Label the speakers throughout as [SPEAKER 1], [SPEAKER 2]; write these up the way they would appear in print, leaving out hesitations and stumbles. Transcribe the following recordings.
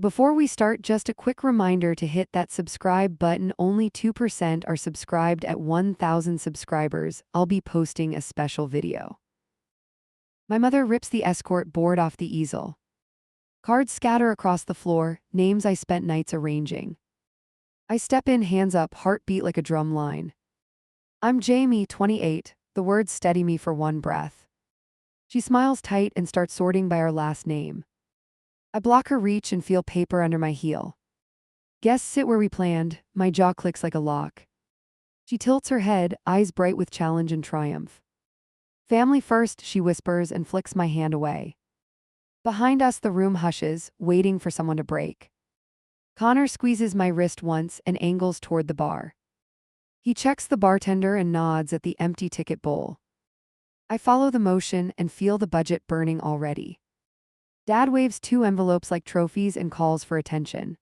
[SPEAKER 1] Before we start, just a quick reminder to hit that subscribe button. Only 2% are subscribed. At 1,000 subscribers, I'll be posting a special video. My mother rips the escort board off the easel. Cards scatter across the floor, names I spent nights arranging. I step in, hands up, heartbeat like a drum line. I'm Jamie, 28, the words steady me for one breath. She smiles tight and starts sorting by our last name. I block her reach and feel paper under my heel. Guests sit where we planned, my jaw clicks like a lock. She tilts her head, eyes bright with challenge and triumph. Family first, she whispers and flicks my hand away. Behind us, the room hushes, waiting for someone to break. Connor squeezes my wrist once and angles toward the bar. He checks the bartender and nods at the empty ticket bowl. I follow the motion and feel the budget burning already. Dad waves 2 envelopes like trophies and calls for attention.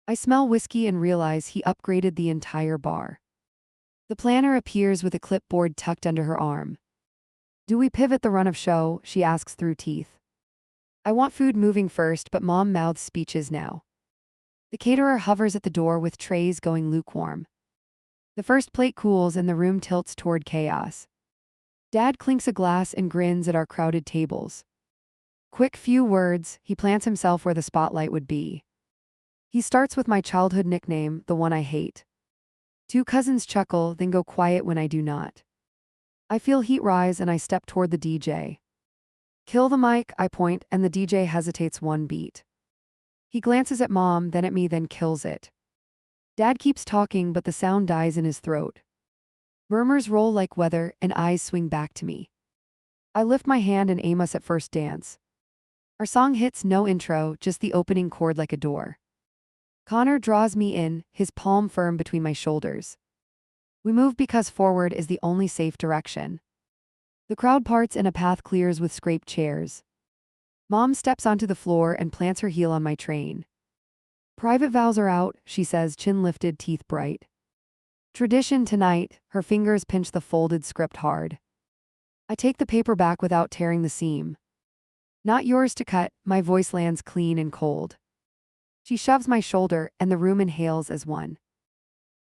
[SPEAKER 1] I smell whiskey and realize he upgraded the entire bar. The planner appears with a clipboard tucked under her arm. Do we pivot the run of show? She asks through teeth. I want food moving first, but Mom mouths speeches now. The caterer hovers at the door with trays going lukewarm. The first plate cools and the room tilts toward chaos. Dad clinks a glass and grins at our crowded tables. Quick few words, he plants himself where the spotlight would be. He starts with my childhood nickname, the one I hate. 2 cousins chuckle, then go quiet when I do not. I feel heat rise and I step toward the DJ. Kill the mic, I point, and the DJ hesitates one beat. He glances at Mom, then at me, then kills it. Dad keeps talking, but the sound dies in his throat. Murmurs roll like weather, and eyes swing back to me. I lift my hand and aim us at first dance. Our song hits, no intro, just the opening chord like a door. Connor draws me in, his palm firm between my shoulders. We move because forward is the only safe direction. The crowd parts and a path clears with scraped chairs. Mom steps onto the floor and plants her heel on my train. Private vows are out, she says, chin lifted, teeth bright. Tradition tonight, her fingers pinch the folded script hard. I take the paper back without tearing the seam. Not yours to cut, my voice lands clean and cold. She shoves my shoulder and the room inhales as one.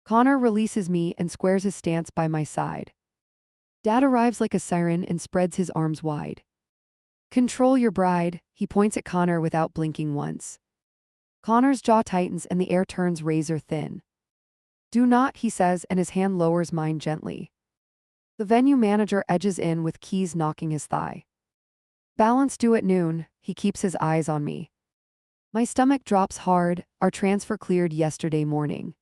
[SPEAKER 1] Connor releases me and squares his stance by my side. Dad arrives like a siren and spreads his arms wide. Control your bride, he points at Connor without blinking once. Connor's jaw tightens and the air turns razor thin. Do not, he says, and his hand lowers mine gently. The venue manager edges in with keys knocking his thigh. Balance due at noon, he keeps his eyes on me. My stomach drops hard, our transfer cleared yesterday morning.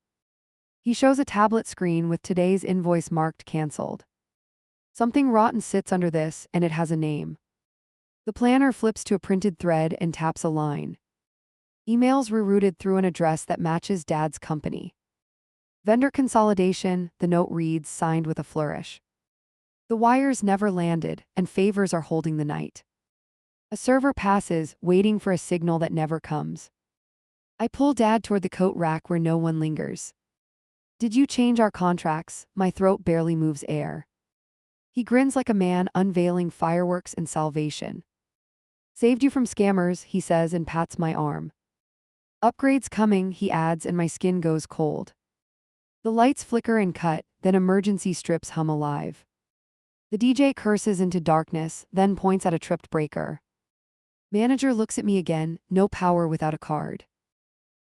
[SPEAKER 1] He shows a tablet screen with today's invoice marked canceled. Something rotten sits under this, and it has a name. The planner flips to a printed thread and taps a line. Emails rerouted through an address that matches Dad's company. Vendor consolidation, the note reads, signed with a flourish. The wires never landed, and favors are holding the night. A server passes, waiting for a signal that never comes. I pull Dad toward the coat rack where no one lingers. Did you change our contracts? My throat barely moves air. He grins like a man unveiling fireworks and salvation. Saved you from scammers, he says and pats my arm. Upgrades coming, he adds, and my skin goes cold. The lights flicker and cut, then emergency strips hum alive. The DJ curses into darkness, then points at a tripped breaker. Manager looks at me again, no power without a card.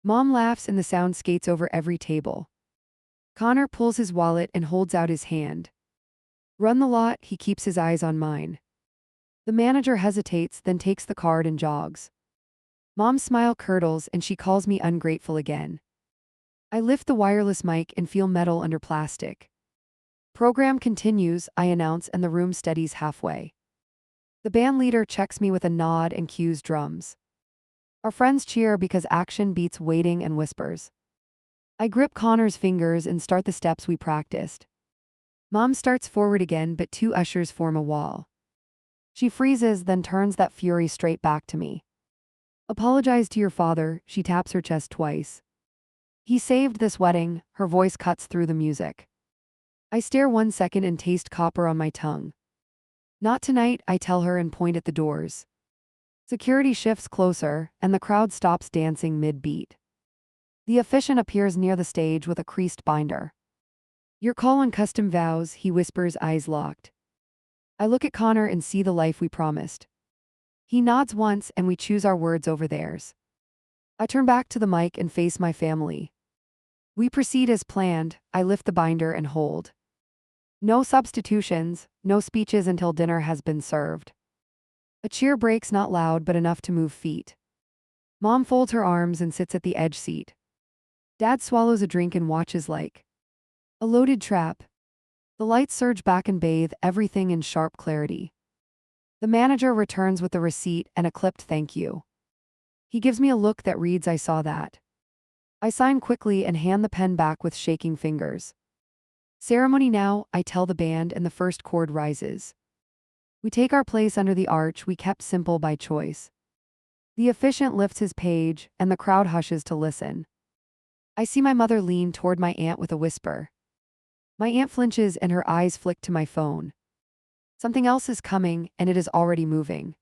[SPEAKER 1] Mom laughs and the sound skates over every table. Connor pulls his wallet and holds out his hand. Run the lot, he keeps his eyes on mine. The manager hesitates, then takes the card and jogs. Mom's smile curdles and she calls me ungrateful again. I lift the wireless mic and feel metal under plastic. Program continues, I announce, and the room steadies halfway. The band leader checks me with a nod and cues drums. Our friends cheer because action beats waiting and whispers. I grip Connor's fingers and start the steps we practiced. Mom starts forward again, but 2 ushers form a wall. She freezes, then turns that fury straight back to me. Apologize to your father, she taps her chest twice. He saved this wedding, her voice cuts through the music. I stare 1 second and taste copper on my tongue. Not tonight, I tell her and point at the doors. Security shifts closer, and the crowd stops dancing mid-beat. The officiant appears near the stage with a creased binder. "Your call on custom vows," he whispers, eyes locked. I look at Connor and see the life we promised. He nods once and we choose our words over theirs. I turn back to the mic and face my family. We proceed as planned. I lift the binder and hold. No substitutions, no speeches until dinner has been served. A cheer breaks, not loud but enough to move feet. Mom folds her arms and sits at the edge seat. Dad swallows a drink and watches like a loaded trap. The lights surge back and bathe everything in sharp clarity. The manager returns with the receipt and a clipped thank you. He gives me a look that reads, "I saw that." I sign quickly and hand the pen back with shaking fingers. "Ceremony now," I tell the band, and the first chord rises. We take our place under the arch we kept simple by choice. The officiant lifts his page, and the crowd hushes to listen. I see my mother lean toward my aunt with a whisper. My aunt flinches and her eyes flick to my phone. Something else is coming, and it is already moving.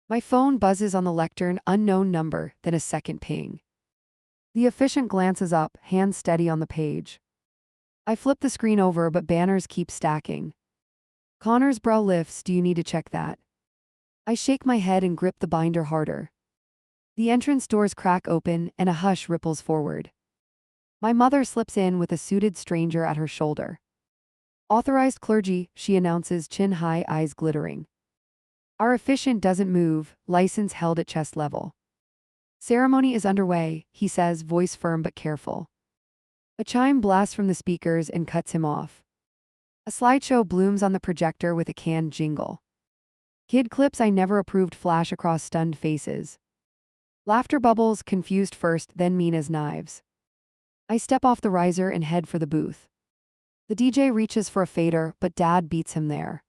[SPEAKER 1] My phone buzzes on the lectern, unknown number, then a second ping. The officiant glances up, hands steady on the page. I flip the screen over, but banners keep stacking. Connor's brow lifts. "Do you need to check that?" I shake my head and grip the binder harder. The entrance doors crack open, and a hush ripples forward. My mother slips in with a suited stranger at her shoulder. "Authorized clergy," she announces, chin high, eyes glittering. Our officiant doesn't move, license held at chest level. "Ceremony is underway," he says, voice firm but careful. A chime blasts from the speakers and cuts him off. A slideshow blooms on the projector with a canned jingle. Kid clips I never approved flash across stunned faces. Laughter bubbles, confused first, then mean as knives. I step off the riser and head for the booth. The DJ reaches for a fader, but Dad beats him there.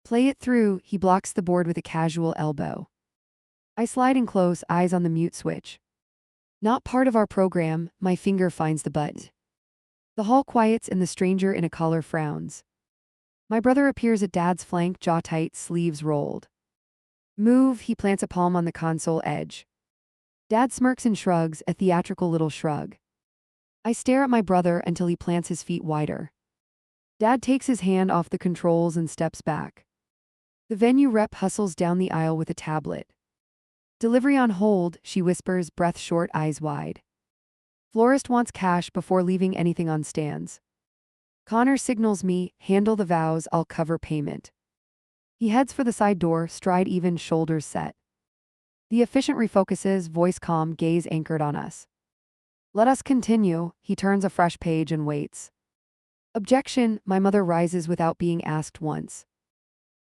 [SPEAKER 1] "Play it through," he blocks the board with a casual elbow. I slide in close, eyes on the mute switch. Not part of our program, my finger finds the button. The hall quiets and the stranger in a collar frowns. My brother appears at Dad's flank, jaw tight, sleeves rolled. "Move," he plants a palm on the console edge. Dad smirks and shrugs, a theatrical little shrug. I stare at my brother until he plants his feet wider. Dad takes his hand off the controls and steps back. The venue rep hustles down the aisle with a tablet. "Delivery on hold," she whispers, breath short, eyes wide. "Florist wants cash before leaving anything on stands." Connor signals me, "Handle the vows, I'll cover payment." He heads for the side door, stride even, shoulders set. The officiant refocuses, voice calm, gaze anchored on us. "Let us continue." He turns a fresh page and waits. "Objection," my mother rises without being asked once.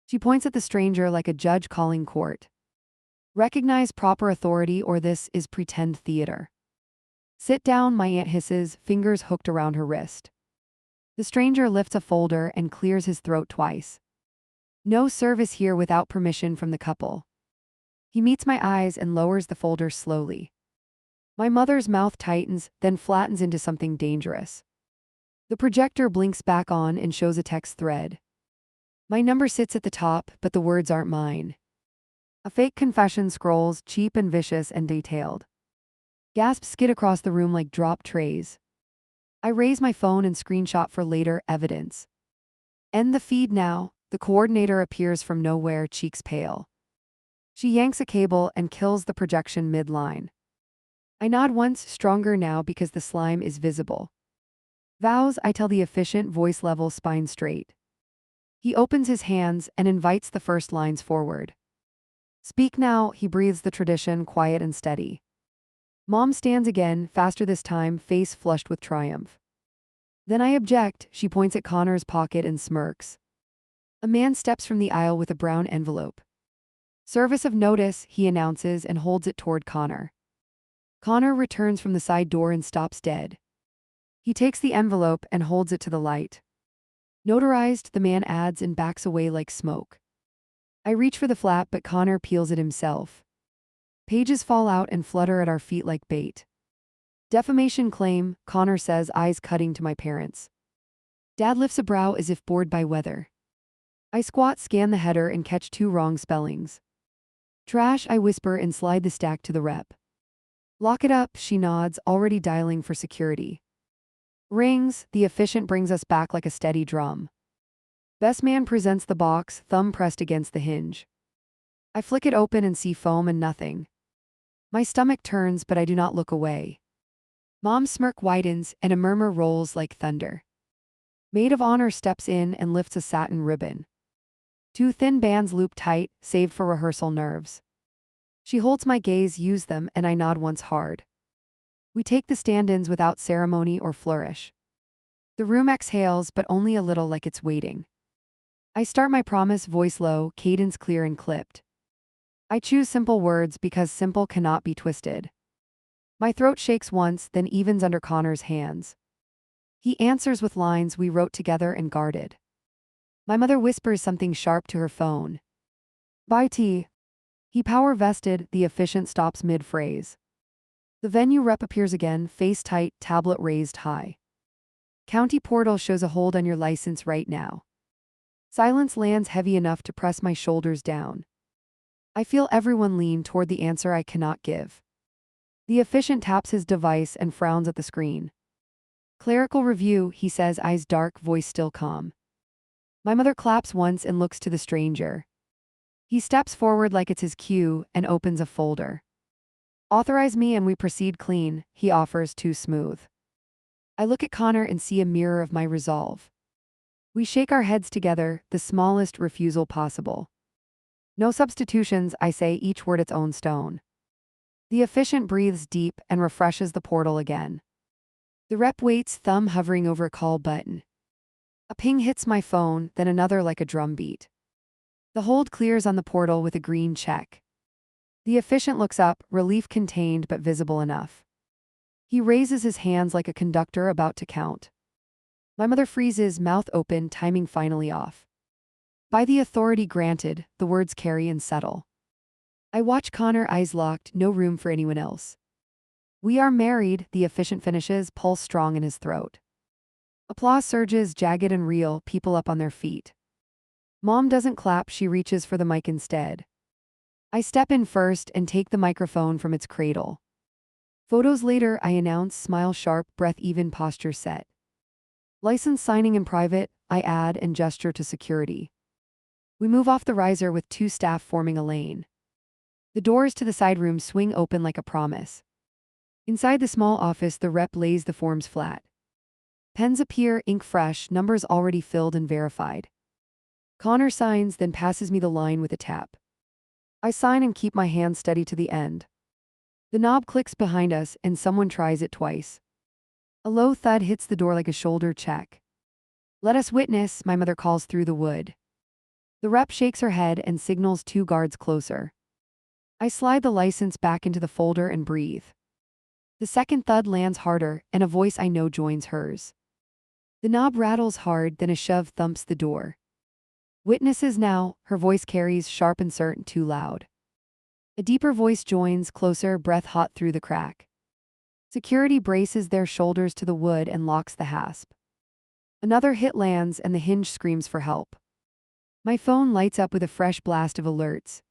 [SPEAKER 1] She points at the stranger like a judge calling court. "Recognize proper authority or this is pretend theater." "Sit down," my aunt hisses, fingers hooked around her wrist. The stranger lifts a folder and clears his throat twice. "No service here without permission from the couple." He meets my eyes and lowers the folder slowly. My mother's mouth tightens, then flattens into something dangerous. The projector blinks back on and shows a text thread. My number sits at the top, but the words aren't mine. A fake confession scrolls, cheap and vicious and detailed. Gasps skid across the room like drop trays. I raise my phone and screenshot for later evidence. "End the feed now." The coordinator appears from nowhere, cheeks pale. She yanks a cable and kills the projection mid-line. I nod once, stronger now because the slime is visible. "Vows," I tell the officiant, voice level, spine straight. He opens his hands and invites the first lines forward. "Speak now," he breathes the tradition, quiet and steady. Mom stands again, faster this time, face flushed with triumph. "Then I object." She points at Connor's pocket and smirks. A man steps from the aisle with a brown envelope. "Service of notice," he announces and holds it toward Connor. Connor returns from the side door and stops dead. He takes the envelope and holds it to the light. "Notarized," the man adds and backs away like smoke. I reach for the flap, but Connor peels it himself. Pages fall out and flutter at our feet like bait. "Defamation claim," Connor says, eyes cutting to my parents. Dad lifts a brow as if bored by weather. I squat, scan the header and catch two wrong spellings. Trash, I whisper and slide the stack to the rep. Lock it up, she nods, already dialing for security. Rings, the efficient brings us back like a steady drum. Best man presents the box, thumb pressed against the hinge. I flick it open and see foam and nothing. My stomach turns, but I do not look away. Mom's smirk widens, and a murmur rolls like thunder. Maid of honor steps in and lifts a satin ribbon. 2 thin bands loop tight, saved for rehearsal nerves. She holds my gaze, use them, and I nod once hard. We take the stand-ins without ceremony or flourish. The room exhales, but only a little, like it's waiting. I start my promise, voice low, cadence clear and clipped. I choose simple words because simple cannot be twisted. My throat shakes once, then evens under Connor's hands. He answers with lines we wrote together and guarded. My mother whispers something sharp to her phone. Bye, T. He power vested, the efficient stops mid-phrase. The venue rep appears again, face tight, tablet raised high. County portal shows a hold on your license right now. Silence lands heavy enough to press my shoulders down. I feel everyone lean toward the answer I cannot give. The efficient taps his device and frowns at the screen. Clerical review, he says, eyes dark, voice still calm. My mother claps once and looks to the stranger. He steps forward like it's his cue and opens a folder. Authorize me and we proceed clean, he offers, too smooth. I look at Connor and see a mirror of my resolve. We shake our heads together, the smallest refusal possible. No substitutions, I say, each word its own stone. The efficient breathes deep and refreshes the portal again. The rep waits, thumb hovering over a call button. A ping hits my phone, then another like a drum beat. The hold clears on the portal with a green check. The efficient looks up, relief contained but visible enough. He raises his hands like a conductor about to count. My mother freezes, mouth open, timing finally off. By the authority granted, the words carry and settle. I watch Connor, eyes locked, no room for anyone else. We are married, the efficient finishes, pulse strong in his throat. Applause surges, jagged and real, people up on their feet. Mom doesn't clap, she reaches for the mic instead. I step in first and take the microphone from its cradle. Photos later, I announce, smile sharp, breath even, posture set. License signing in private, I add and gesture to security. We move off the riser with 2 staff forming a lane. The doors to the side room swing open like a promise. Inside the small office, the rep lays the forms flat. Pens appear, ink fresh, numbers already filled and verified. Connor signs, then passes me the line with a tap. I sign and keep my hand steady to the end. The knob clicks behind us, and someone tries it twice. A low thud hits the door like a shoulder check. Let us witness, my mother calls through the wood. The rep shakes her head and signals 2 guards closer. I slide the license back into the folder and breathe. The second thud lands harder, and a voice I know joins hers. The knob rattles hard, then a shove thumps the door. Witnesses now, her voice carries, sharp and certain, too loud. A deeper voice joins, closer, breath hot through the crack. Security braces their shoulders to the wood and locks the hasp. Another hit lands and the hinge screams for help. My phone lights up with a fresh blast of alerts.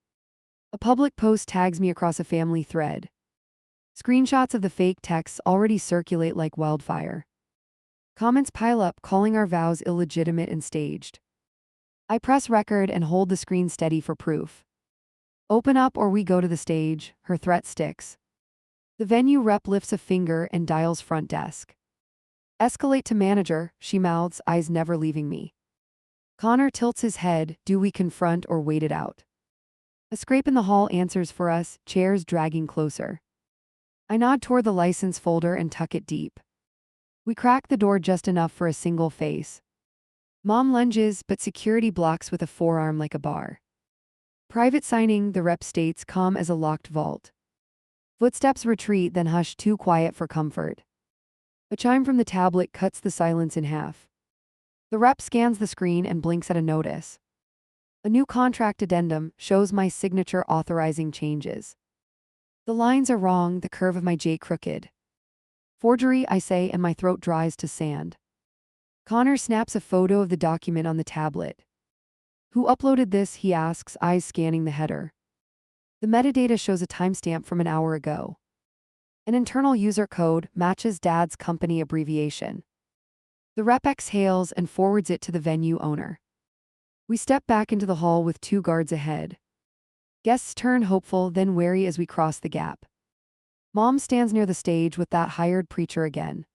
[SPEAKER 1] A public post tags me across a family thread. Screenshots of the fake texts already circulate like wildfire. Comments pile up, calling our vows illegitimate and staged. I press record and hold the screen steady for proof. Open up or we go to the stage, her threat sticks. The venue rep lifts a finger and dials front desk. Escalate to manager, she mouths, eyes never leaving me. Connor tilts his head, do we confront or wait it out? A scrape in the hall answers for us, chairs dragging closer. I nod toward the license folder and tuck it deep. We crack the door just enough for a single face. Mom lunges, but security blocks with a forearm like a bar. Private signing, the rep states, calm as a locked vault. Footsteps retreat, then hush, too quiet for comfort. A chime from the tablet cuts the silence in half. The rep scans the screen and blinks at a notice. A new contract addendum shows my signature authorizing changes. The lines are wrong, the curve of my J crooked. Forgery, I say, and my throat dries to sand. Connor snaps a photo of the document on the tablet. Who uploaded this, he asks, eyes scanning the header. The metadata shows a timestamp from an hour ago. An internal user code matches Dad's company abbreviation. The rep exhales and forwards it to the venue owner. We step back into the hall with 2 guards ahead. Guests turn hopeful, then wary as we cross the gap. Mom stands near the stage with that hired preacher again.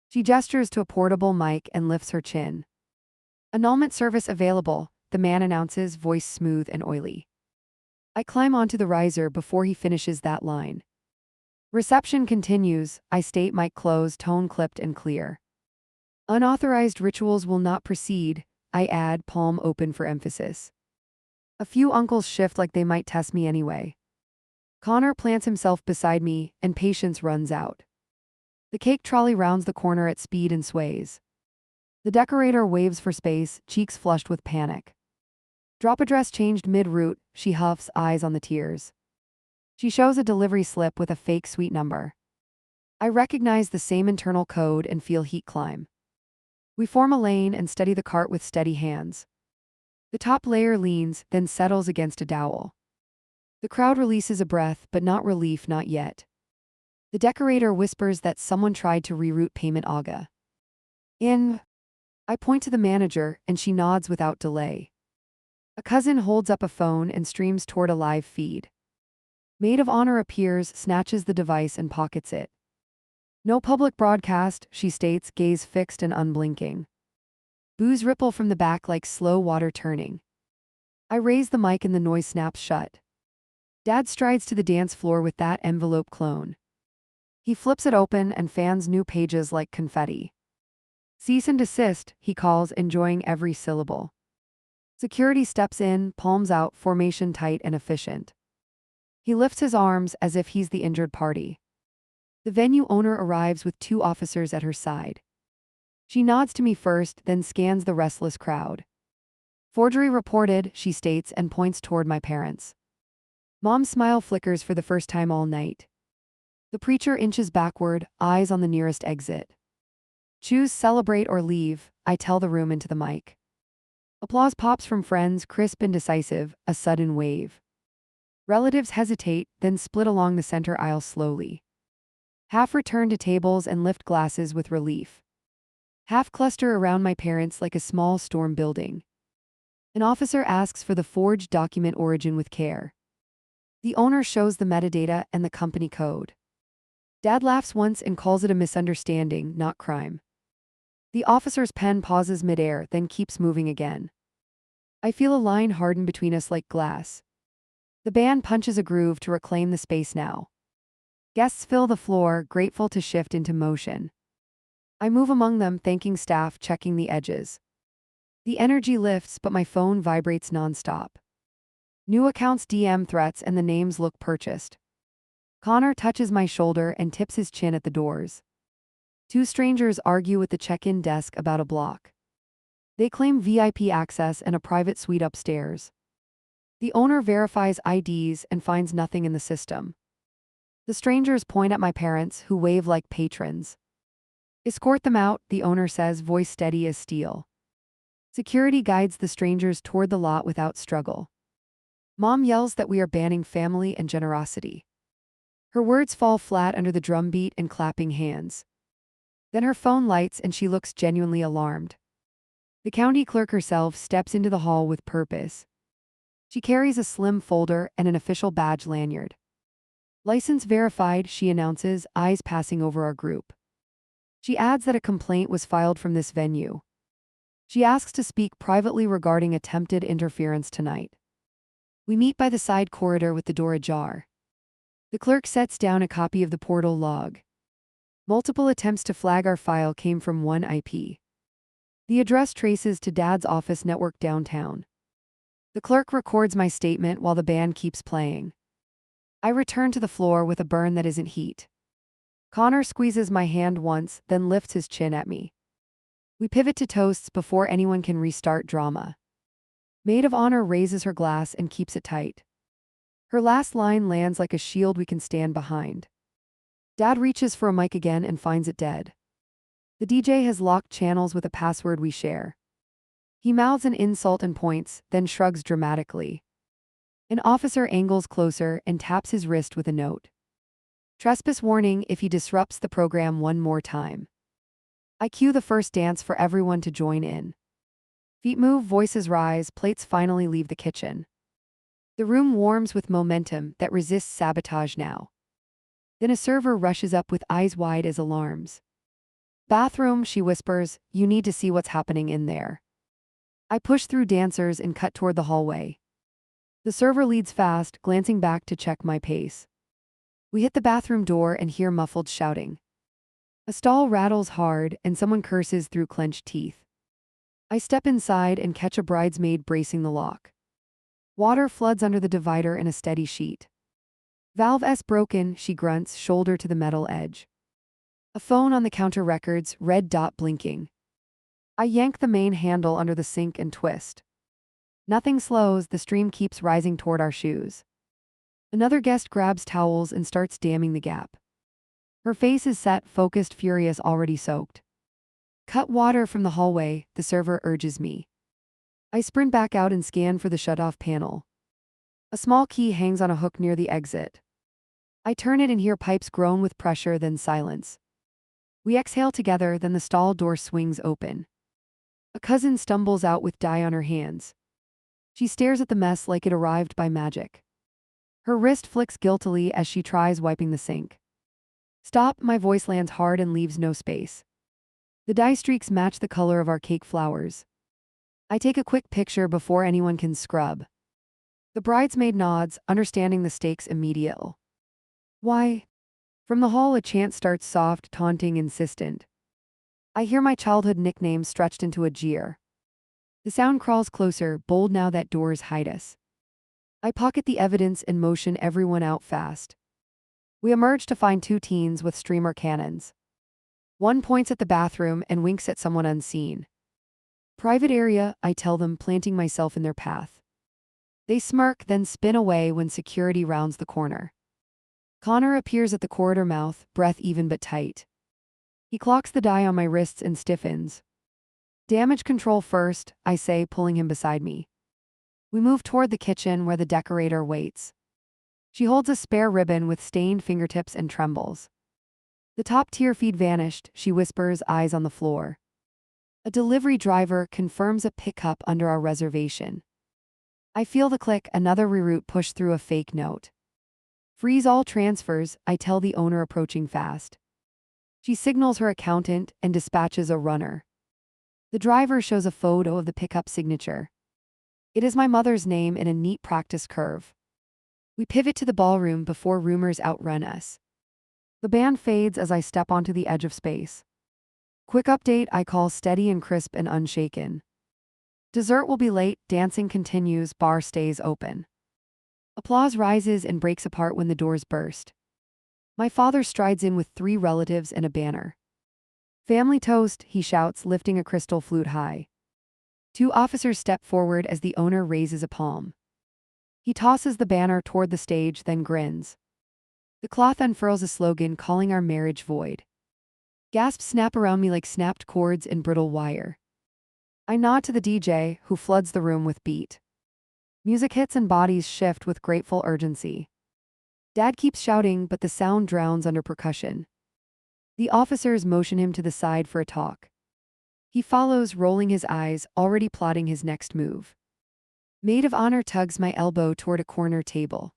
[SPEAKER 1] She gestures to a portable mic and lifts her chin. "Annulment service available," the man announces, voice smooth and oily. I climb onto the riser before he finishes that line. "Reception continues," I state, mic closed, tone clipped and clear. "Unauthorized rituals will not proceed," I add, palm open for emphasis. A few uncles shift like they might test me anyway. Connor plants himself beside me, and patience runs out. The cake trolley rounds the corner at speed and sways. The decorator waves for space, cheeks flushed with panic. "Drop address changed mid-route," she huffs, eyes on the tears. She shows a delivery slip with a fake suite number. I recognize the same internal code and feel heat climb. We form a lane and steady the cart with steady hands. The top layer leans, then settles against a dowel. The crowd releases a breath, but not relief, not yet. The decorator whispers that someone tried to reroute payment aga. I point to the manager, and she nods without delay. A cousin holds up a phone and streams toward a live feed. Maid of honor appears, snatches the device and pockets it. "No public broadcast," she states, gaze fixed and unblinking. Boos ripple from the back like slow water turning. I raise the mic and the noise snaps shut. Dad strides to the dance floor with that envelope clone. He flips it open and fans new pages like confetti. "Cease and desist," he calls, enjoying every syllable. Security steps in, palms out, formation tight and efficient. He lifts his arms as if he's the injured party. The venue owner arrives with 2 officers at her side. She nods to me first, then scans the restless crowd. "Forgery reported," she states and points toward my parents. Mom's smile flickers for the first time all night. The preacher inches backward, eyes on the nearest exit. "Choose celebrate or leave," I tell the room into the mic. Applause pops from friends, crisp and decisive, a sudden wave. Relatives hesitate, then split along the center aisle slowly. Half return to tables and lift glasses with relief. Half cluster around my parents like a small storm building. An officer asks for the forged document origin with care. The owner shows the metadata and the company code. Dad laughs once and calls it a misunderstanding, not crime. The officer's pen pauses midair, then keeps moving again. I feel a line harden between us like glass. The band punches a groove to reclaim the space now. Guests fill the floor, grateful to shift into motion. I move among them, thanking staff, checking the edges. The energy lifts, but my phone vibrates nonstop. New accounts DM threats and the names look purchased. Connor touches my shoulder and tips his chin at the doors. 2 strangers argue with the check-in desk about a block. They claim VIP access and a private suite upstairs. The owner verifies IDs and finds nothing in the system. The strangers point at my parents, who wave like patrons. "Escort them out," the owner says, voice steady as steel. Security guides the strangers toward the lot without struggle. Mom yells that we are banning family and generosity. Her words fall flat under the drumbeat and clapping hands. Then her phone lights and she looks genuinely alarmed. The county clerk herself steps into the hall with purpose. She carries a slim folder and an official badge lanyard. "License verified," she announces, eyes passing over our group. She adds that a complaint was filed from this venue. She asks to speak privately regarding attempted interference tonight. We meet by the side corridor with the door ajar. The clerk sets down a copy of the portal log. Multiple attempts to flag our file came from one IP. The address traces to Dad's office network downtown. The clerk records my statement while the band keeps playing. I return to the floor with a burn that isn't heat. Connor squeezes my hand once, then lifts his chin at me. We pivot to toasts before anyone can restart drama. Maid of honor raises her glass and keeps it tight. Her last line lands like a shield we can stand behind. Dad reaches for a mic again and finds it dead. The DJ has locked channels with a password we share. He mouths an insult and points, then shrugs dramatically. An officer angles closer and taps his wrist with a note. Trespass warning if he disrupts the program one more time. I cue the first dance for everyone to join in. Feet move, voices rise, plates finally leave the kitchen. The room warms with momentum that resists sabotage now. Then a server rushes up with eyes wide as alarms. Bathroom, she whispers, you need to see what's happening in there. I push through dancers and cut toward the hallway. The server leads fast, glancing back to check my pace. We hit the bathroom door and hear muffled shouting. A stall rattles hard and someone curses through clenched teeth. I step inside and catch a bridesmaid bracing the lock. Water floods under the divider in a steady sheet. Valve S broken, she grunts, shoulder to the metal edge. A phone on the counter records, red dot blinking. I yank the main handle under the sink and twist. Nothing slows, the stream keeps rising toward our shoes. Another guest grabs towels and starts damming the gap. Her face is set, focused, furious, already soaked. Cut water from the hallway, the server urges me. I sprint back out and scan for the shut-off panel. A small key hangs on a hook near the exit. I turn it and hear pipes groan with pressure, then silence. We exhale together, then the stall door swings open. A cousin stumbles out with dye on her hands. She stares at the mess like it arrived by magic. Her wrist flicks guiltily as she tries wiping the sink. Stop, my voice lands hard and leaves no space. The dye streaks match the color of our cake flowers. I take a quick picture before anyone can scrub. The bridesmaid nods, understanding the stakes immediately. Why? From the hall a chant starts, soft, taunting, insistent. I hear my childhood nickname stretched into a jeer. The sound crawls closer, bold now that doors hide us. I pocket the evidence and motion everyone out fast. We emerge to find two teens with streamer cannons. One points at the bathroom and winks at someone unseen. Private area, I tell them, planting myself in their path. They smirk, then spin away when security rounds the corner. Connor appears at the corridor mouth, breath even but tight. He clocks the dye on my wrists and stiffens. Damage control first, I say, pulling him beside me. We move toward the kitchen where the decorator waits. She holds a spare ribbon with stained fingertips and trembles. The top-tier feed vanished, she whispers, eyes on the floor. A delivery driver confirms a pickup under our reservation. I feel the click, another reroute push through a fake note. Freeze all transfers, I tell the owner approaching fast. She signals her accountant and dispatches a runner. The driver shows a photo of the pickup signature. It is my mother's name in a neat practice curve. We pivot to the ballroom before rumors outrun us. The band fades as I step onto the edge of space. Quick update, I call, steady and crisp and unshaken. Dessert will be late, dancing continues, bar stays open. Applause rises and breaks apart when the doors burst. My father strides in with 3 relatives and a banner. Family toast, he shouts, lifting a crystal flute high. 2 officers step forward as the owner raises a palm. He tosses the banner toward the stage, then grins. The cloth unfurls a slogan calling our marriage void. Gasps snap around me like snapped cords in brittle wire. I nod to the DJ, who floods the room with beat. Music hits and bodies shift with grateful urgency. Dad keeps shouting, but the sound drowns under percussion. The officers motion him to the side for a talk. He follows, rolling his eyes, already plotting his next move. Maid of honor tugs my elbow toward a corner table.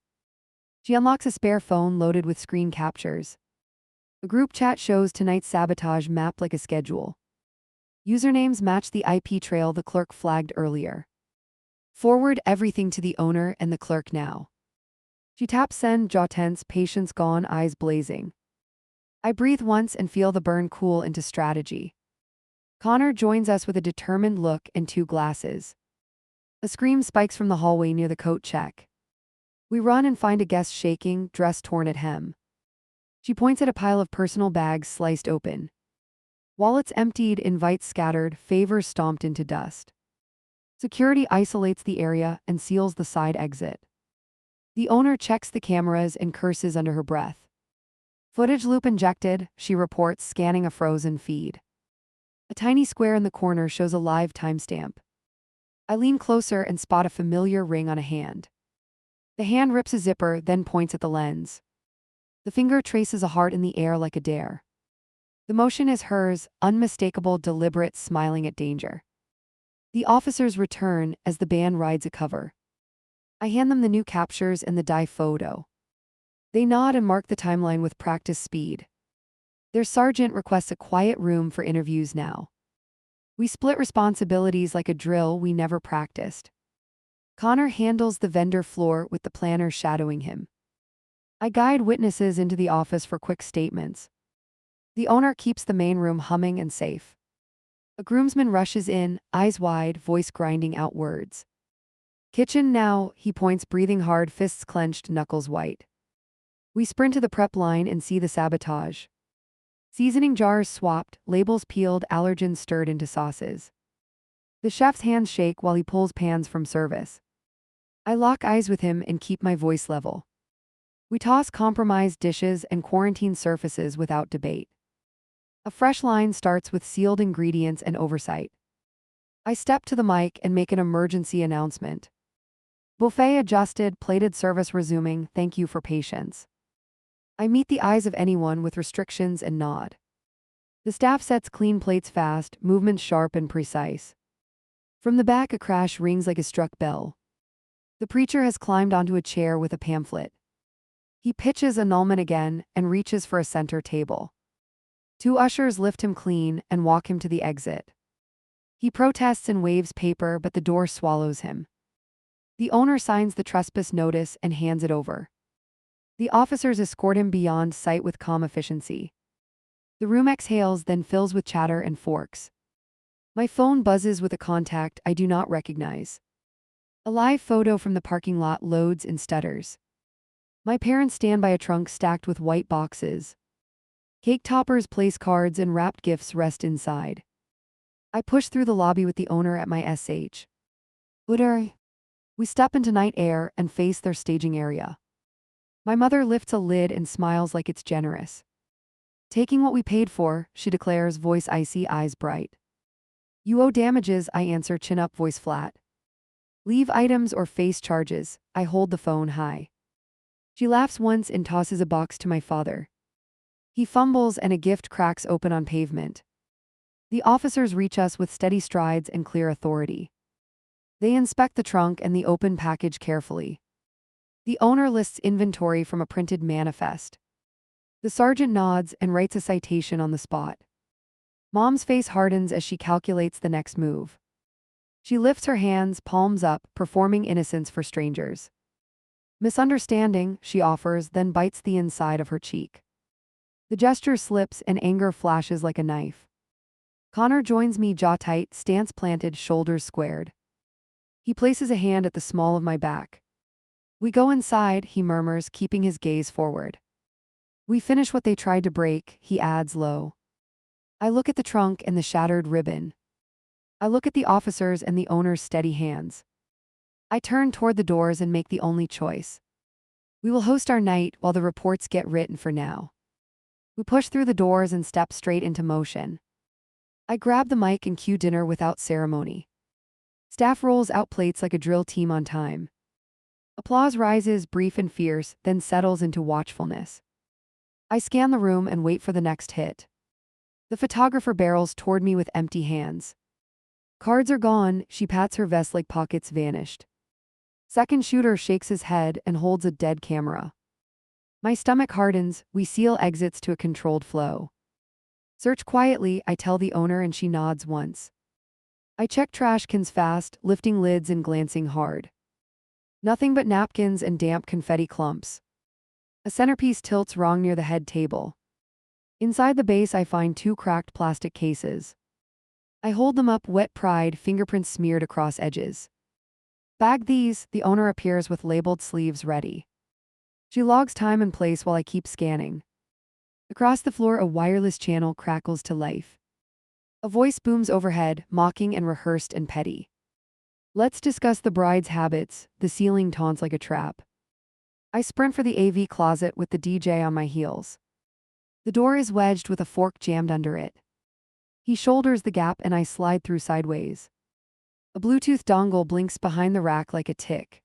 [SPEAKER 1] She unlocks a spare phone loaded with screen captures. A group chat shows tonight's sabotage mapped like a schedule. Usernames match the IP trail the clerk flagged earlier. Forward everything to the owner and the clerk now. She taps send, jaw tense, patience gone, eyes blazing. I breathe once and feel the burn cool into strategy. Connor joins us with a determined look and 2 glasses. A scream spikes from the hallway near the coat check. We run and find a guest shaking, dress torn at hem. She points at a pile of personal bags sliced open. Wallets emptied, invites scattered, favors stomped into dust. Security isolates the area and seals the side exit. The owner checks the cameras and curses under her breath. Footage loop injected, she reports, scanning a frozen feed. A tiny square in the corner shows a live timestamp. I lean closer and spot a familiar ring on a hand. The hand rips a zipper, then points at the lens. The finger traces a heart in the air like a dare. The motion is hers, unmistakable, deliberate, smiling at danger. The officers return as the band rides a cover. I hand them the new captures and the die photo. They nod and mark the timeline with practice speed. Their sergeant requests a quiet room for interviews now. We split responsibilities like a drill we never practiced. Connor handles the vendor floor with the planner shadowing him. I guide witnesses into the office for quick statements. The owner keeps the main room humming and safe. A groomsman rushes in, eyes wide, voice grinding out words. Kitchen now, he points, breathing hard, fists clenched, knuckles white. We sprint to the prep line and see the sabotage. Seasoning jars swapped, labels peeled, allergens stirred into sauces. The chef's hands shake while he pulls pans from service. I lock eyes with him and keep my voice level. We toss compromised dishes and quarantine surfaces without debate. A fresh line starts with sealed ingredients and oversight. I step to the mic and make an emergency announcement. Buffet adjusted, plated service resuming, thank you for patience. I meet the eyes of anyone with restrictions and nod. The staff sets clean plates fast, movements sharp and precise. From the back, a crash rings like a struck bell. The preacher has climbed onto a chair with a pamphlet. He pitches annulment again and reaches for a center table. Two ushers lift him clean and walk him to the exit. He protests and waves paper, but the door swallows him. The owner signs the trespass notice and hands it over. The officers escort him beyond sight with calm efficiency. The room exhales, then fills with chatter and forks. My phone buzzes with a contact I do not recognize. A live photo from the parking lot loads and stutters. My parents stand by a trunk stacked with white boxes. Cake toppers, place cards, and wrapped gifts rest inside. I push through the lobby with the owner at my SH. Uday. We step into night air and face their staging area. My mother lifts a lid and smiles like it's generous. Taking what we paid for, she declares, voice icy, eyes bright. You owe damages, I answer, chin up, voice flat. Leave items or face charges, I hold the phone high. She laughs once and tosses a box to my father. He fumbles and a gift cracks open on pavement. The officers reach us with steady strides and clear authority. They inspect the trunk and the open package carefully. The owner lists inventory from a printed manifest. The sergeant nods and writes a citation on the spot. Mom's face hardens as she calculates the next move. She lifts her hands, palms up, performing innocence for strangers. Misunderstanding, she offers, then bites the inside of her cheek. The gesture slips and anger flashes like a knife. Connor joins me, jaw tight, stance planted, shoulders squared. He places a hand at the small of my back. We go inside, he murmurs, keeping his gaze forward. We finish what they tried to break, he adds low. I look at the trunk and the shattered ribbon. I look at the officers and the owner's steady hands. I turn toward the doors and make the only choice. We will host our night while the reports get written for now. We push through the doors and step straight into motion. I grab the mic and cue dinner without ceremony. Staff rolls out plates like a drill team on time. Applause rises, brief and fierce, then settles into watchfulness. I scan the room and wait for the next hit. The photographer barrels toward me with empty hands. Cards are gone, she pats her vest like pockets vanished. Second shooter shakes his head and holds a dead camera. My stomach hardens, we seal exits to a controlled flow. Search quietly, I tell the owner, and she nods once. I check trash cans fast, lifting lids and glancing hard. Nothing but napkins and damp confetti clumps. A centerpiece tilts wrong near the head table. Inside the base I find two cracked plastic cases. I hold them up, wet pride, fingerprints smeared across edges. Bag these, the owner appears with labeled sleeves ready. She logs time and place while I keep scanning. Across the floor a wireless channel crackles to life. A voice booms overhead, mocking and rehearsed and petty. Let's discuss the bride's habits, the ceiling taunts like a trap. I sprint for the AV closet with the DJ on my heels. The door is wedged with a fork jammed under it. He shoulders the gap and I slide through sideways. A Bluetooth dongle blinks behind the rack like a tick.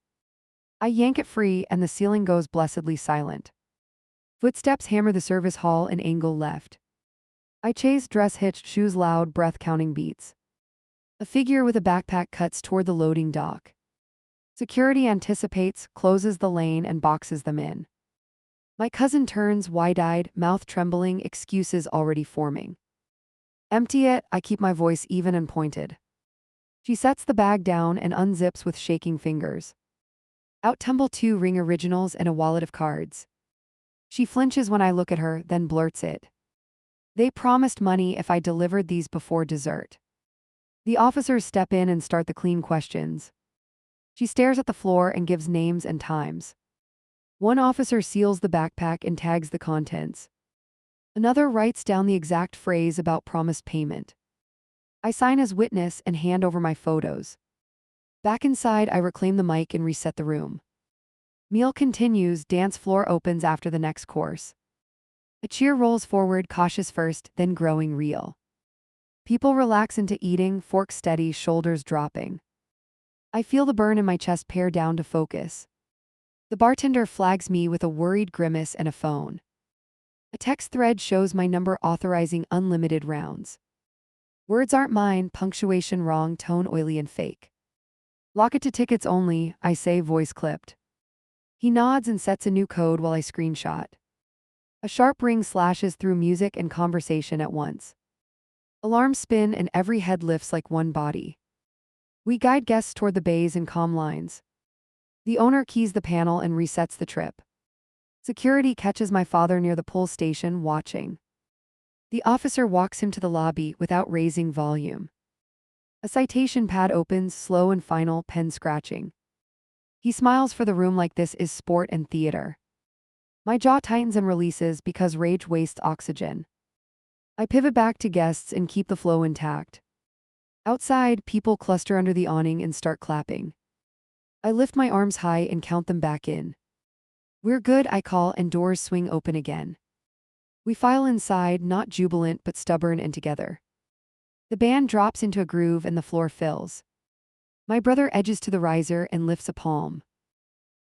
[SPEAKER 1] I yank it free and the ceiling goes blessedly silent. Footsteps hammer the service hall and angle left. I chase dress hitched, shoes loud, breath counting beats. A figure with a backpack cuts toward the loading dock. Security anticipates, closes the lane and boxes them in. My cousin turns wide-eyed, mouth trembling, excuses already forming. Empty it, I keep my voice even and pointed. She sets the bag down and unzips with shaking fingers. Out tumble 2 ring originals and a wallet of cards. She flinches when I look at her, then blurts it. They promised money if I delivered these before dessert. The officers step in and start the clean questions. She stares at the floor and gives names and times. One officer seals the backpack and tags the contents. Another writes down the exact phrase about promised payment. I sign as witness and hand over my photos. Back inside, I reclaim the mic and reset the room. Meal continues, dance floor opens after the next course. A cheer rolls forward, cautious first, then growing real. People relax into eating, forks steady, shoulders dropping. I feel the burn in my chest pare down to focus. The bartender flags me with a worried grimace and a phone. A text thread shows my number authorizing unlimited rounds. Words aren't mine, punctuation wrong, tone oily and fake. Lock it to tickets only, I say, voice clipped. He nods and sets a new code while I screenshot. A sharp ring slashes through music and conversation at once. Alarms spin and every head lifts like one body. We guide guests toward the bays in calm lines. The owner keys the panel and resets the trip. Security catches my father near the pull station, watching. The officer walks him to the lobby without raising volume. A citation pad opens, slow and final, pen scratching. He smiles, for the room like this is sport and theater. My jaw tightens and releases because rage wastes oxygen. I pivot back to guests and keep the flow intact. Outside, people cluster under the awning and start clapping. I lift my arms high and count them back in. We're good, I call, and doors swing open again. We file inside, not jubilant but stubborn and together. The band drops into a groove and the floor fills. My brother edges to the riser and lifts a palm.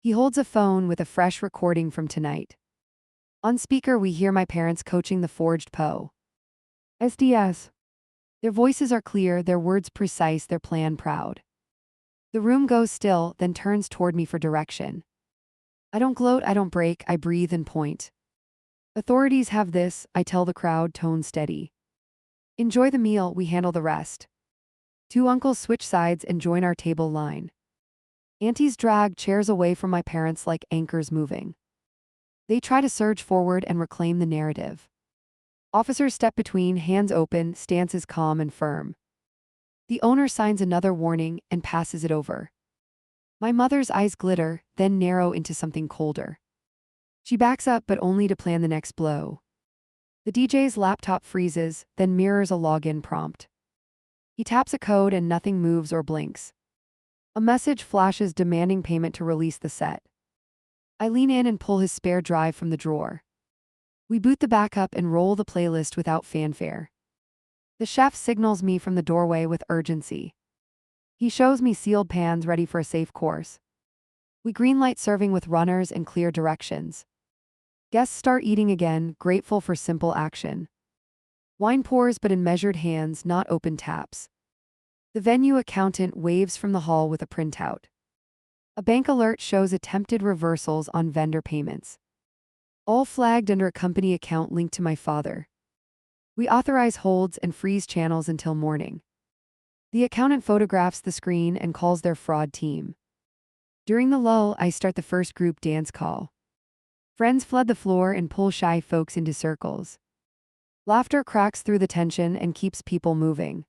[SPEAKER 1] He holds a phone with a fresh recording from tonight. On speaker, we hear my parents coaching the forged Poe. SDS. Their voices are clear, their words precise, their plan proud. The room goes still, then turns toward me for direction. I don't gloat, I don't break, I breathe and point. Authorities have this, I tell the crowd, tone steady. Enjoy the meal, we handle the rest. 2 uncles switch sides and join our table line. Aunties drag chairs away from my parents like anchors moving. They try to surge forward and reclaim the narrative. Officers step between, hands open, stances calm and firm. The owner signs another warning and passes it over. My mother's eyes glitter, then narrow into something colder. She backs up, but only to plan the next blow. The DJ's laptop freezes, then mirrors a login prompt. He taps a code and nothing moves or blinks. A message flashes demanding payment to release the set. I lean in and pull his spare drive from the drawer. We boot the backup and roll the playlist without fanfare. The chef signals me from the doorway with urgency. He shows me sealed pans ready for a safe course. We greenlight serving with runners and clear directions. Guests start eating again, grateful for simple action. Wine pours, but in measured hands, not open taps. The venue accountant waves from the hall with a printout. A bank alert shows attempted reversals on vendor payments. All flagged under a company account linked to my father. We authorize holds and freeze channels until morning. The accountant photographs the screen and calls their fraud team. During the lull, I start the first group dance call. Friends flood the floor and pull shy folks into circles. Laughter cracks through the tension and keeps people moving.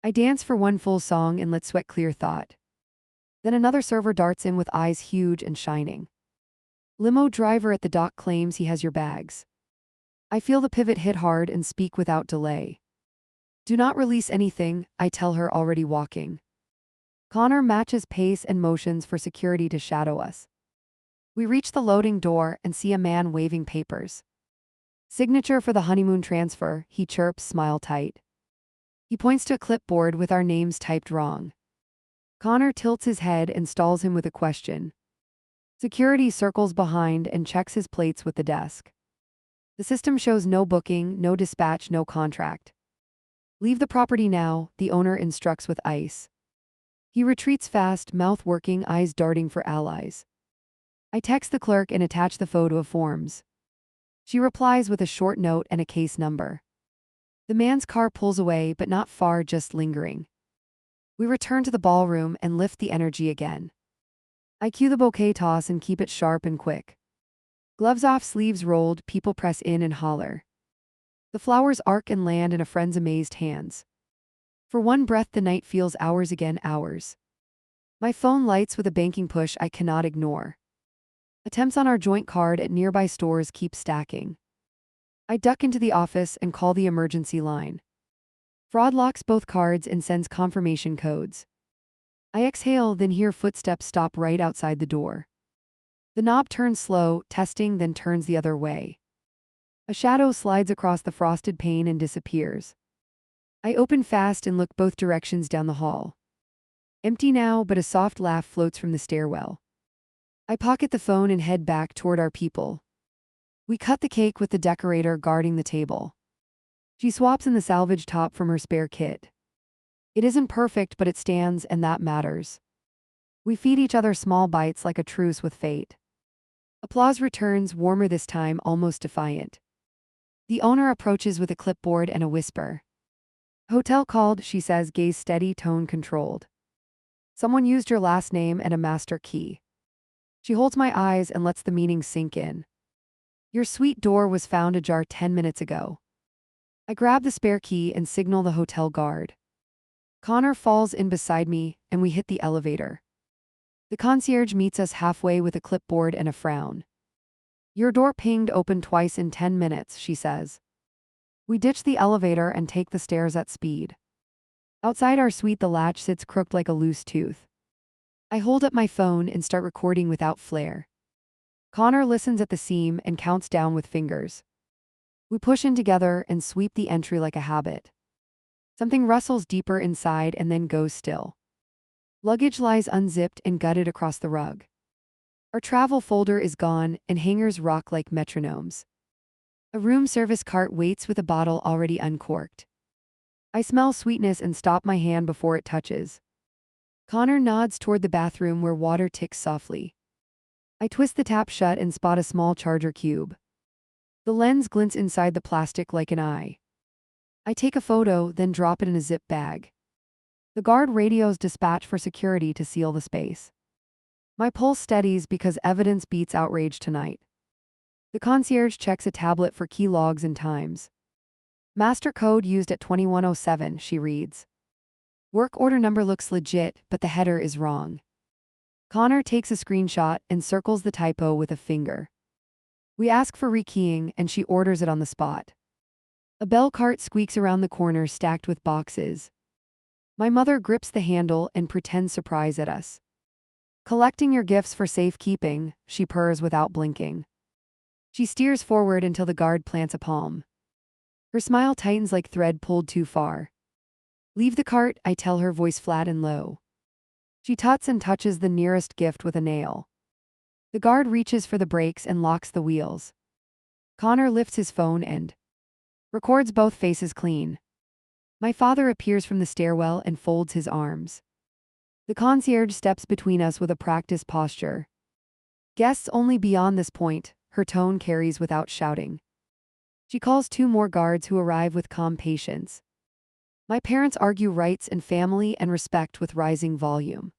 [SPEAKER 1] I dance for one full song and let sweat clear thought. Then another server darts in with eyes huge and shining. Limo driver at the dock claims he has your bags. I feel the pivot hit hard and speak without delay. Do not release anything, I tell her, already walking. Connor matches pace and motions for security to shadow us. We reach the loading door and see a man waving papers. Signature for the honeymoon transfer, he chirps, smile tight. He points to a clipboard with our names typed wrong. Connor tilts his head and stalls him with a question. Security circles behind and checks his plates with the desk. The system shows no booking, no dispatch, no contract. Leave the property now, the owner instructs with ice. He retreats fast, mouth working, eyes darting for allies. I text the clerk and attach the photo of forms. She replies with a short note and a case number. The man's car pulls away, but not far, just lingering. We return to the ballroom and lift the energy again. I cue the bouquet toss and keep it sharp and quick. Gloves off, sleeves rolled, people press in and holler. The flowers arc and land in a friend's amazed hands. For one breath, the night feels hours again, hours. My phone lights with a banking push I cannot ignore. Attempts on our joint card at nearby stores keep stacking. I duck into the office and call the emergency line. Fraud locks both cards and sends confirmation codes. I exhale, then hear footsteps stop right outside the door. The knob turns slow, testing, then turns the other way. A shadow slides across the frosted pane and disappears. I open fast and look both directions down the hall. Empty now, but a soft laugh floats from the stairwell. I pocket the phone and head back toward our people. We cut the cake with the decorator guarding the table. She swaps in the salvage top from her spare kit. It isn't perfect, but it stands, and that matters. We feed each other small bites like a truce with fate. Applause returns, warmer this time, almost defiant. The owner approaches with a clipboard and a whisper. Hotel called, she says, gaze steady, tone controlled. Someone used your last name and a master key. She holds my eyes and lets the meaning sink in. Your suite door was found ajar 10 minutes ago. I grab the spare key and signal the hotel guard. Connor falls in beside me, and we hit the elevator. The concierge meets us halfway with a clipboard and a frown. Your door pinged open twice in 10 minutes, she says. We ditch the elevator and take the stairs at speed. Outside our suite, the latch sits crooked like a loose tooth. I hold up my phone and start recording without flair. Connor listens at the seam and counts down with fingers. We push in together and sweep the entry like a habit. Something rustles deeper inside and then goes still. Luggage lies unzipped and gutted across the rug. Our travel folder is gone and hangers rock like metronomes. A room service cart waits with a bottle already uncorked. I smell sweetness and stop my hand before it touches. Connor nods toward the bathroom where water ticks softly. I twist the tap shut and spot a small charger cube. The lens glints inside the plastic like an eye. I take a photo, then drop it in a zip bag. The guard radios dispatch for security to seal the space. My pulse steadies because evidence beats outrage tonight. The concierge checks a tablet for key logs and times. Master code used at 2107, she reads. Work order number looks legit, but the header is wrong. Connor takes a screenshot and circles the typo with a finger. We ask for rekeying, and she orders it on the spot. A bell cart squeaks around the corner stacked with boxes. My mother grips the handle and pretends surprise at us. Collecting your gifts for safekeeping, she purrs without blinking. She steers forward until the guard plants a palm. Her smile tightens like thread pulled too far. Leave the cart, I tell her, voice flat and low. She tuts and touches the nearest gift with a nail. The guard reaches for the brakes and locks the wheels. Connor lifts his phone and records both faces clean. My father appears from the stairwell and folds his arms. The concierge steps between us with a practiced posture. Guests only beyond this point, her tone carries without shouting. She calls 2 more guards who arrive with calm patience. My parents argue rights and family and respect with rising volume.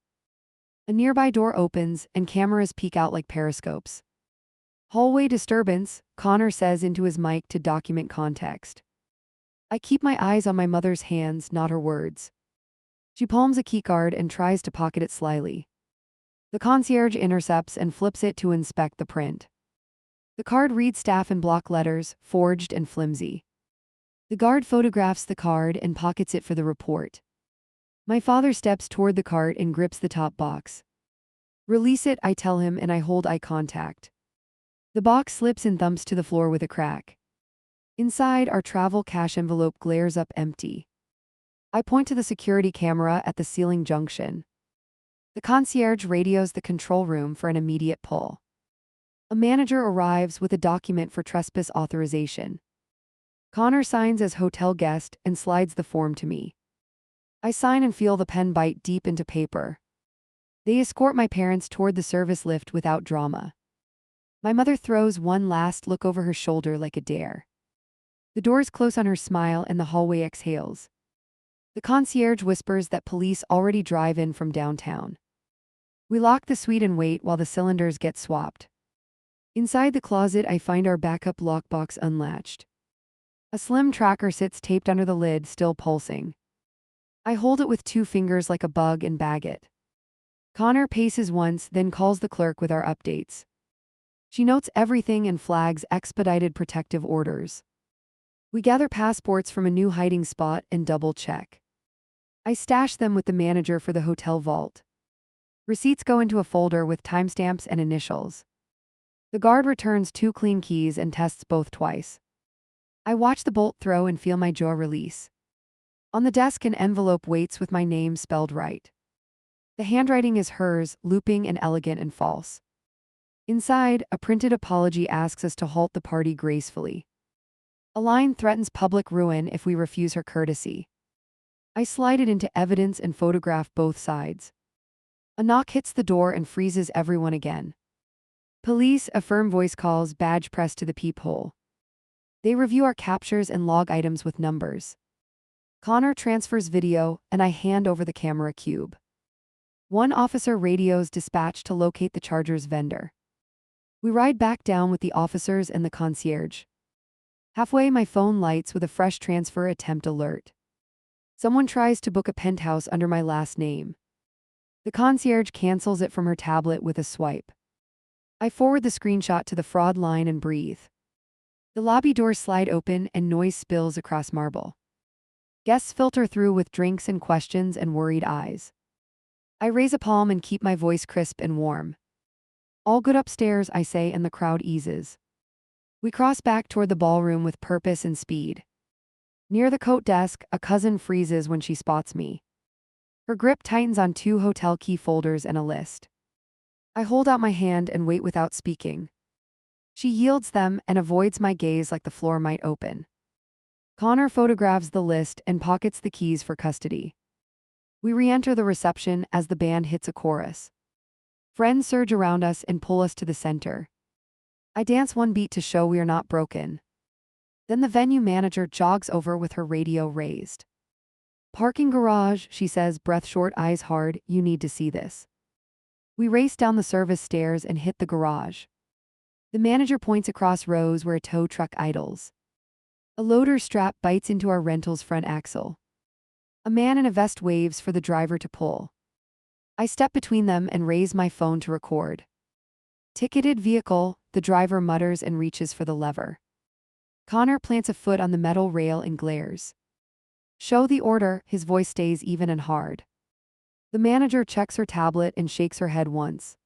[SPEAKER 1] A nearby door opens and cameras peek out like periscopes. Hallway disturbance, Connor says into his mic to document context. I keep my eyes on my mother's hands, not her words. She palms a keycard and tries to pocket it slyly. The concierge intercepts and flips it to inspect the print. The card reads staff in block letters, forged and flimsy. The guard photographs the card and pockets it for the report. My father steps toward the cart and grips the top box. Release it, I tell him, and I hold eye contact. The box slips and thumps to the floor with a crack. Inside, our travel cash envelope glares up empty. I point to the security camera at the ceiling junction. The concierge radios the control room for an immediate pull. A manager arrives with a document for trespass authorization. Connor signs as hotel guest and slides the form to me. I sign and feel the pen bite deep into paper. They escort my parents toward the service lift without drama. My mother throws one last look over her shoulder like a dare. The doors close on her smile and the hallway exhales. The concierge whispers that police already drive in from downtown. We lock the suite and wait while the cylinders get swapped. Inside the closet, I find our backup lockbox unlatched. A slim tracker sits taped under the lid, still pulsing. I hold it with 2 fingers like a bug and bag it. Connor paces once, then calls the clerk with our updates. She notes everything and flags expedited protective orders. We gather passports from a new hiding spot and double-check. I stash them with the manager for the hotel vault. Receipts go into a folder with timestamps and initials. The guard returns 2 clean keys and tests both twice. I watch the bolt throw and feel my jaw release. On the desk, an envelope waits with my name spelled right. The handwriting is hers, looping and elegant and false. Inside, a printed apology asks us to halt the party gracefully. A line threatens public ruin if we refuse her courtesy. I slide it into evidence and photograph both sides. A knock hits the door and freezes everyone again. Police, a firm voice calls, badge pressed to the peephole. They review our captures and log items with numbers. Connor transfers video, and I hand over the camera cube. One officer radios dispatch to locate the charger's vendor. We ride back down with the officers and the concierge. Halfway, my phone lights with a fresh transfer attempt alert. Someone tries to book a penthouse under my last name. The concierge cancels it from her tablet with a swipe. I forward the screenshot to the fraud line and breathe. The lobby doors slide open and noise spills across marble. Guests filter through with drinks and questions and worried eyes. I raise a palm and keep my voice crisp and warm. All good upstairs, I say, and the crowd eases. We cross back toward the ballroom with purpose and speed. Near the coat desk, a cousin freezes when she spots me. Her grip tightens on 2 hotel key folders and a list. I hold out my hand and wait without speaking. She yields them and avoids my gaze like the floor might open. Connor photographs the list and pockets the keys for custody. We re-enter the reception as the band hits a chorus. Friends surge around us and pull us to the center. I dance one beat to show we are not broken. Then the venue manager jogs over with her radio raised. "Parking garage," she says, breath short, eyes hard, "you need to see this." We race down the service stairs and hit the garage. The manager points across rows where a tow truck idles. A loader strap bites into our rental's front axle. A man in a vest waves for the driver to pull. I step between them and raise my phone to record. "Ticketed vehicle," the driver mutters and reaches for the lever. Connor plants a foot on the metal rail and glares. "Show the order," his voice stays even and hard. The manager checks her tablet and shakes her head once.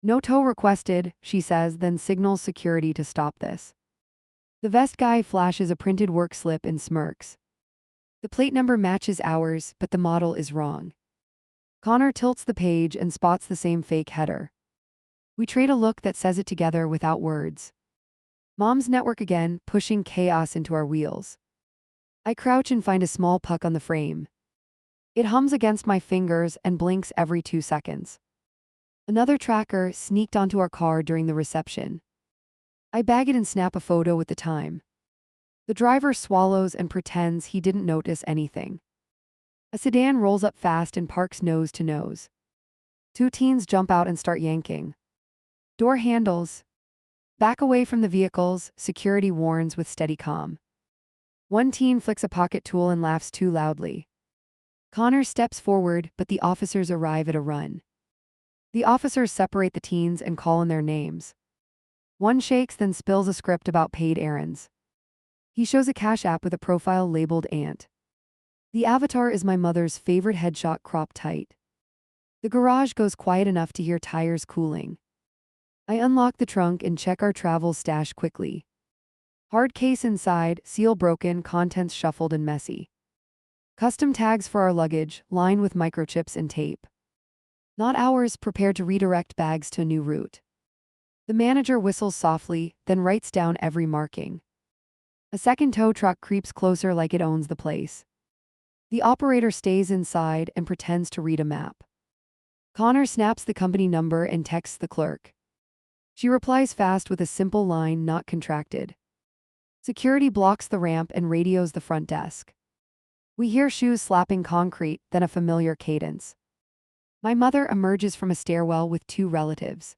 [SPEAKER 1] "No tow requested," she says, then signals security to stop this. The vest guy flashes a printed work slip and smirks. The plate number matches ours, but the model is wrong. Connor tilts the page and spots the same fake header. We trade a look that says it together without words. Mom's network again, pushing chaos into our wheels. I crouch and find a small puck on the frame. It hums against my fingers and blinks every 2 seconds. Another tracker sneaked onto our car during the reception. I bag it and snap a photo with the time. The driver swallows and pretends he didn't notice anything. A sedan rolls up fast and parks nose to nose. 2 teens jump out and start yanking. Door handles. "Back away from the vehicles," security warns with steady calm. One teen flicks a pocket tool and laughs too loudly. Connor steps forward, but the officers arrive at a run. The officers separate the teens and call in their names. One shakes, then spills a script about paid errands. He shows a cash app with a profile labeled Aunt. The avatar is my mother's favorite headshot, cropped tight. The garage goes quiet enough to hear tires cooling. I unlock the trunk and check our travel stash quickly. Hard case inside, seal broken, contents shuffled and messy. Custom tags for our luggage, lined with microchips and tape. Not hours, prepared to redirect bags to a new route. The manager whistles softly, then writes down every marking. A second tow truck creeps closer like it owns the place. The operator stays inside and pretends to read a map. Connor snaps the company number and texts the clerk. She replies fast with a simple line not contracted. Security blocks the ramp and radios the front desk. We hear shoes slapping concrete, then a familiar cadence. My mother emerges from a stairwell with two relatives.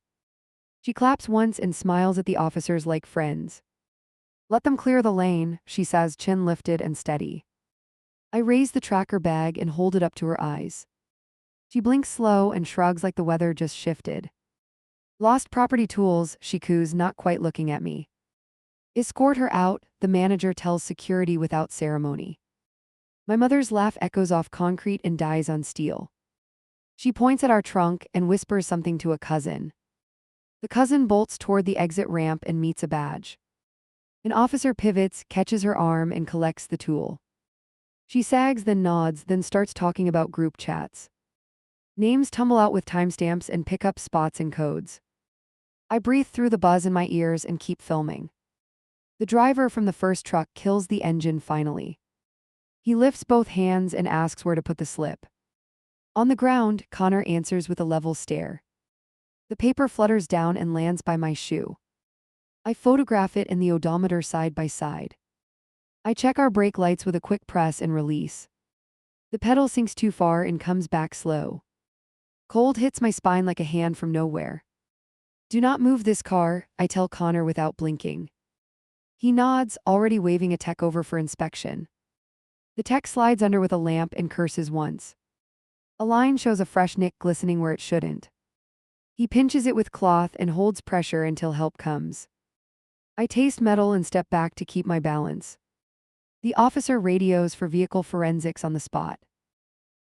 [SPEAKER 1] She claps once and smiles at the officers like friends. "Let them clear the lane," she says, chin lifted and steady. I raise the tracker bag and hold it up to her eyes. She blinks slow and shrugs like the weather just shifted. "Lost property tools," she coos, not quite looking at me. "Escort her out," the manager tells security without ceremony. My mother's laugh echoes off concrete and dies on steel. She points at our trunk and whispers something to a cousin. The cousin bolts toward the exit ramp and meets a badge. An officer pivots, catches her arm, and collects the tool. She sags, then nods, then starts talking about group chats. Names tumble out with timestamps and pick up spots and codes. I breathe through the buzz in my ears and keep filming. The driver from the first truck kills the engine finally. He lifts both hands and asks where to put the slip. On the ground, Connor answers with a level stare. The paper flutters down and lands by my shoe. I photograph it and the odometer side by side. I check our brake lights with a quick press and release. The pedal sinks too far and comes back slow. Cold hits my spine like a hand from nowhere. "Do not move this car," I tell Connor without blinking. He nods, already waving a tech over for inspection. The tech slides under with a lamp and curses once. A line shows a fresh nick glistening where it shouldn't. He pinches it with cloth and holds pressure until help comes. I taste metal and step back to keep my balance. The officer radios for vehicle forensics on the spot.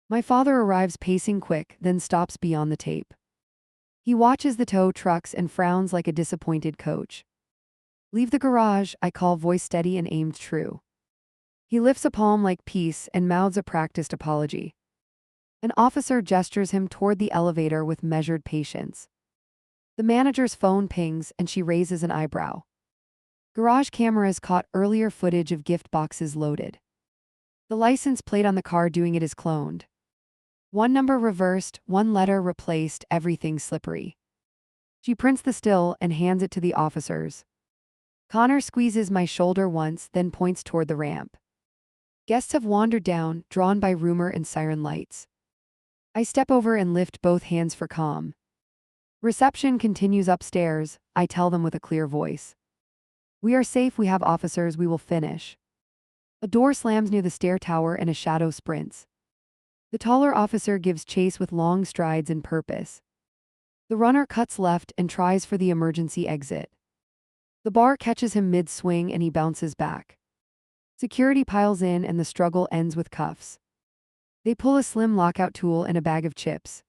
[SPEAKER 1] My father arrives pacing quick, then stops beyond the tape. He watches the tow trucks and frowns like a disappointed coach. "Leave the garage," I call, voice steady and aimed true. He lifts a palm like peace and mouths a practiced apology. An officer gestures him toward the elevator with measured patience. The manager's phone pings and she raises an eyebrow. Garage cameras caught earlier footage of gift boxes loaded. The license plate on the car doing it is cloned. One number reversed, one letter replaced, everything slippery. She prints the still and hands it to the officers. Connor squeezes my shoulder once, then points toward the ramp. Guests have wandered down, drawn by rumor and siren lights. I step over and lift both hands for calm. Reception continues upstairs, I tell them with a clear voice. "We are safe, we have officers, we will finish." A door slams near the stair tower and a shadow sprints. The taller officer gives chase with long strides and purpose. The runner cuts left and tries for the emergency exit. The bar catches him mid-swing and he bounces back. Security piles in and the struggle ends with cuffs. They pull a slim lockout tool and a bag of chips.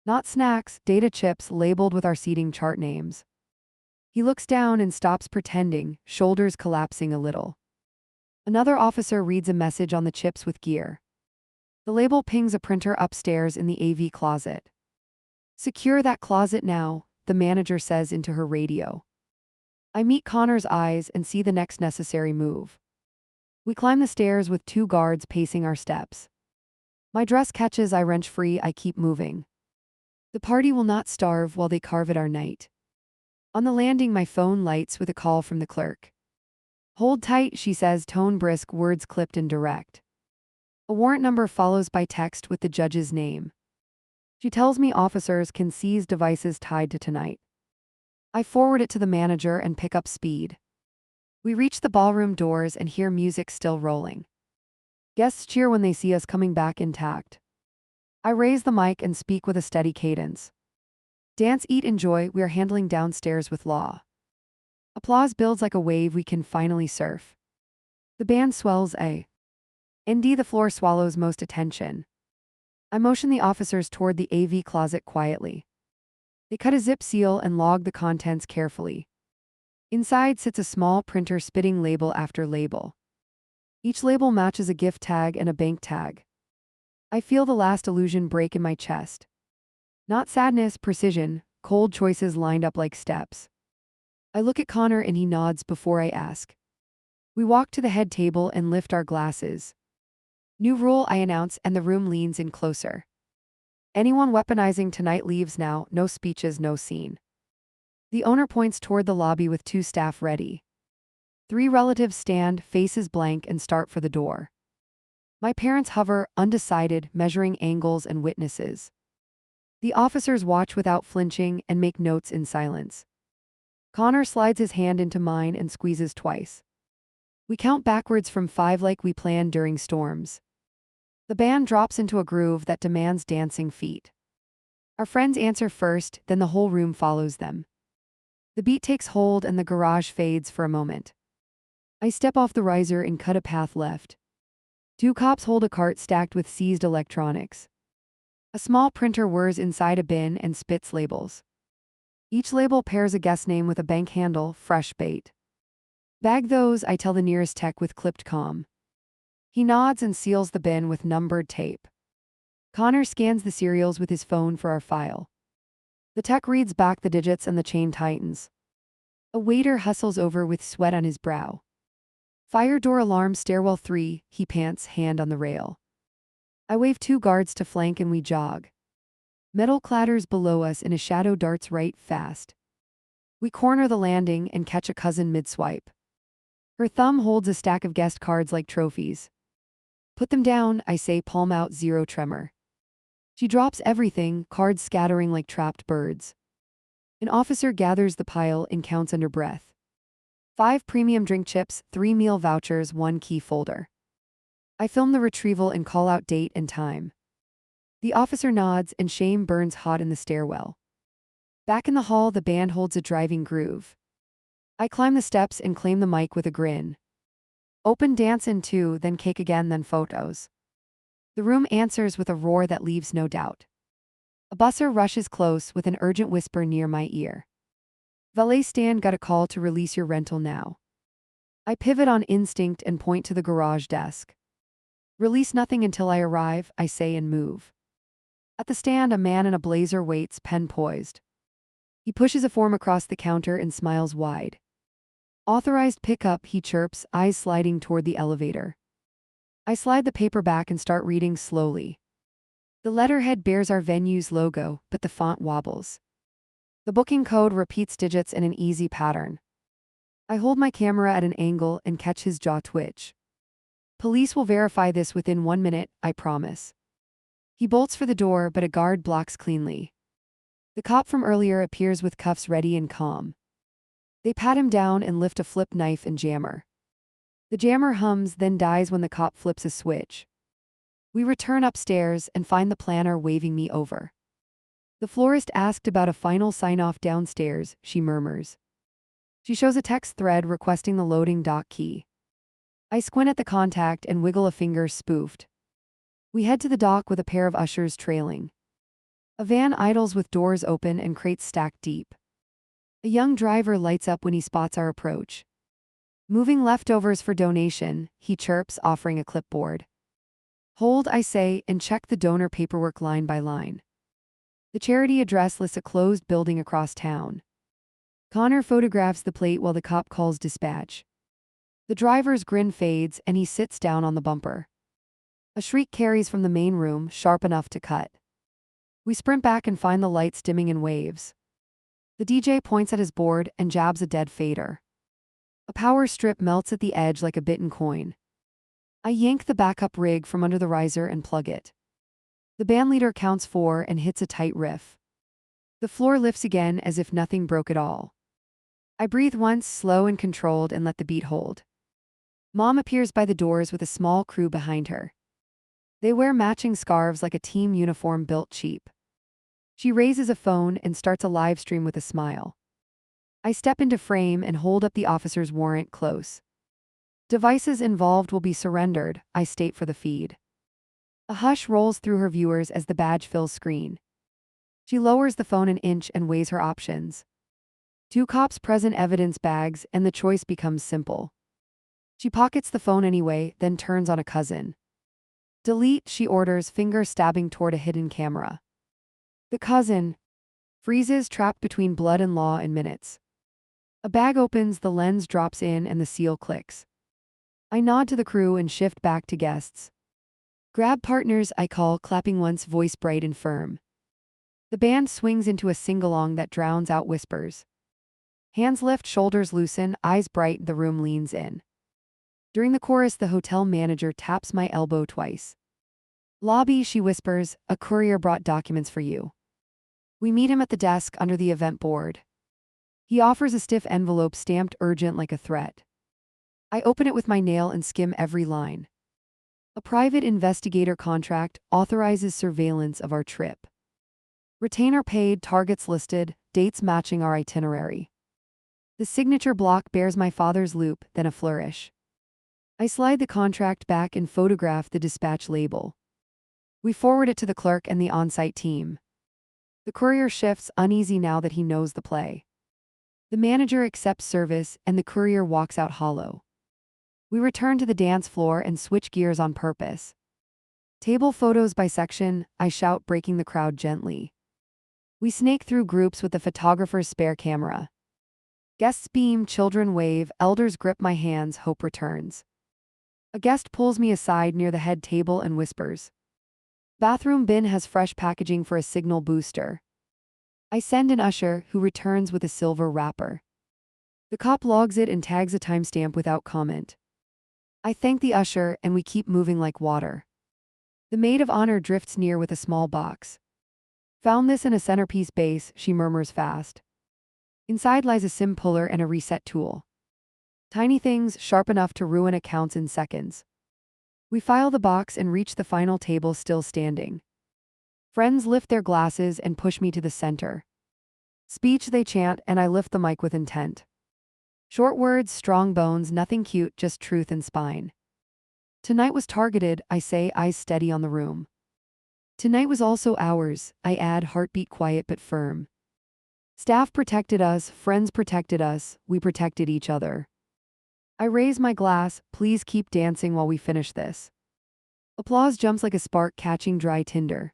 [SPEAKER 1] Not snacks, data chips labeled with our seating chart names. He looks down and stops pretending, shoulders collapsing a little. Another officer reads a message on the chips with gear. The label pings a printer upstairs in the AV closet. "Secure that closet now," the manager says into her radio. I meet Connor's eyes and see the next necessary move. We climb the stairs with two guards pacing our steps. My dress catches, I wrench free, I keep moving. The party will not starve while they carve at our night. On the landing, my phone lights with a call from the clerk. "Hold tight," she says, tone brisk, words clipped and direct. A warrant number follows by text with the judge's name. She tells me officers can seize devices tied to tonight. I forward it to the manager and pick up speed. We reach the ballroom doors and hear music still rolling. Guests cheer when they see us coming back intact. I raise the mic and speak with a steady cadence. "Dance, eat, enjoy, we are handling downstairs with law." Applause builds like a wave we can finally surf. The band swells ND, the floor swallows most attention. I motion the officers toward the AV closet quietly. They cut a zip seal and log the contents carefully. Inside sits a small printer spitting label after label. Each label matches a gift tag and a bank tag. I feel the last illusion break in my chest. Not sadness, precision, cold choices lined up like steps. I look at Connor and he nods before I ask. We walk to the head table and lift our glasses. New rule, I announce, and the room leans in closer. Anyone weaponizing tonight leaves now, no speeches, no scene. The owner points toward the lobby with 2 staff ready. 3 relatives stand, faces blank, and start for the door. My parents hover, undecided, measuring angles and witnesses. The officers watch without flinching and make notes in silence. Connor slides his hand into mine and squeezes twice. We count backwards from 5 like we planned during storms. The band drops into a groove that demands dancing feet. Our friends answer first, then the whole room follows them. The beat takes hold and the garage fades for a moment. I step off the riser and cut a path left. 2 cops hold a cart stacked with seized electronics. A small printer whirs inside a bin and spits labels. Each label pairs a guest name with a bank handle, fresh bait. Bag those, I tell the nearest tech with clipped comm. He nods and seals the bin with numbered tape. Connor scans the serials with his phone for our file. The tech reads back the digits and the chain tightens. A waiter hustles over with sweat on his brow. Fire door alarm, stairwell 3, he pants, hand on the rail. I wave 2 guards to flank and we jog. Metal clatters below us and a shadow darts right fast. We corner the landing and catch a cousin mid-swipe. Her thumb holds a stack of guest cards like trophies. Put them down, I say, palm out, 0 tremor. She drops everything, cards scattering like trapped birds. An officer gathers the pile and counts under breath. 5 premium drink chips, 3 meal vouchers, 1 key folder. I film the retrieval and call out date and time. The officer nods and shame burns hot in the stairwell. Back in the hall, the band holds a driving groove. I climb the steps and claim the mic with a grin. Open dance in 2, then cake again, then photos. The room answers with a roar that leaves no doubt. A busser rushes close with an urgent whisper near my ear. Valet stand, got a call to release your rental now. I pivot on instinct and point to the garage desk. Release nothing until I arrive, I say and move. At the stand, a man in a blazer waits, pen poised. He pushes a form across the counter and smiles wide. Authorized pickup, he chirps, eyes sliding toward the elevator. I slide the paper back and start reading slowly. The letterhead bears our venue's logo, but the font wobbles. The booking code repeats digits in an easy pattern. I hold my camera at an angle and catch his jaw twitch. Police will verify this within 1 minute, I promise. He bolts for the door, but a guard blocks cleanly. The cop from earlier appears with cuffs ready and calm. They pat him down and lift a flip knife and jammer. The jammer hums, then dies when the cop flips a switch. We return upstairs and find the planner waving me over. The florist asked about a final sign-off downstairs, she murmurs. She shows a text thread requesting the loading dock key. I squint at the contact and wiggle a finger, spoofed. We head to the dock with a pair of ushers trailing. A van idles with doors open and crates stacked deep. A young driver lights up when he spots our approach. Moving leftovers for donation, he chirps, offering a clipboard. Hold, I say, and check the donor paperwork line by line. The charity address lists a closed building across town. Connor photographs the plate while the cop calls dispatch. The driver's grin fades and he sits down on the bumper. A shriek carries from the main room, sharp enough to cut. We sprint back and find the lights dimming in waves. The DJ points at his board and jabs a dead fader. A power strip melts at the edge like a bitten coin. I yank the backup rig from under the riser and plug it. The bandleader counts 4 and hits a tight riff. The floor lifts again as if nothing broke at all. I breathe once, slow and controlled, and let the beat hold. Mom appears by the doors with a small crew behind her. They wear matching scarves like a team uniform built cheap. She raises a phone and starts a live stream with a smile. I step into frame and hold up the officer's warrant close. Devices involved will be surrendered, I state for the feed. A hush rolls through her viewers as the badge fills screen. She lowers the phone an inch and weighs her options. 2 cops present evidence bags and the choice becomes simple. She pockets the phone anyway, then turns on a cousin. Delete, she orders, finger stabbing toward a hidden camera. The cousin freezes, trapped between blood and law in minutes. A bag opens, the lens drops in, and the seal clicks. I nod to the crew and shift back to guests. Grab partners, I call, clapping once, voice bright and firm. The band swings into a sing-along that drowns out whispers. Hands lift, shoulders loosen, eyes bright, the room leans in. During the chorus, the hotel manager taps my elbow twice. Lobby, she whispers, a courier brought documents for you. We meet him at the desk under the event board. He offers a stiff envelope stamped urgent like a threat. I open it with my nail and skim every line. A private investigator contract authorizes surveillance of our trip. Retainer paid, targets listed, dates matching our itinerary. The signature block bears my father's loop, then a flourish. I slide the contract back and photograph the dispatch label. We forward it to the clerk and the on-site team. The courier shifts, uneasy now that he knows the play. The manager accepts service, and the courier walks out hollow. We return to the dance floor and switch gears on purpose. Table photos by section, I shout, breaking the crowd gently. We snake through groups with the photographer's spare camera. Guests beam, children wave, elders grip my hands, hope returns. A guest pulls me aside near the head table and whispers. Bathroom bin has fresh packaging for a signal booster. I send an usher, who returns with a silver wrapper. The cop logs it and tags a timestamp without comment. I thank the usher, and we keep moving like water. The maid of honor drifts near with a small box. Found this in a centerpiece base, she murmurs fast. Inside lies a sim puller and a reset tool. Tiny things, sharp enough to ruin accounts in seconds. We file the box and reach the final table, still standing. Friends lift their glasses and push me to the center. Speech, they chant, and I lift the mic with intent. Short words, strong bones, nothing cute, just truth and spine. Tonight was targeted, I say, eyes steady on the room. Tonight was also ours, I add, heartbeat quiet but firm. Staff protected us, friends protected us, we protected each other. I raise my glass, please keep dancing while we finish this. Applause jumps like a spark catching dry tinder.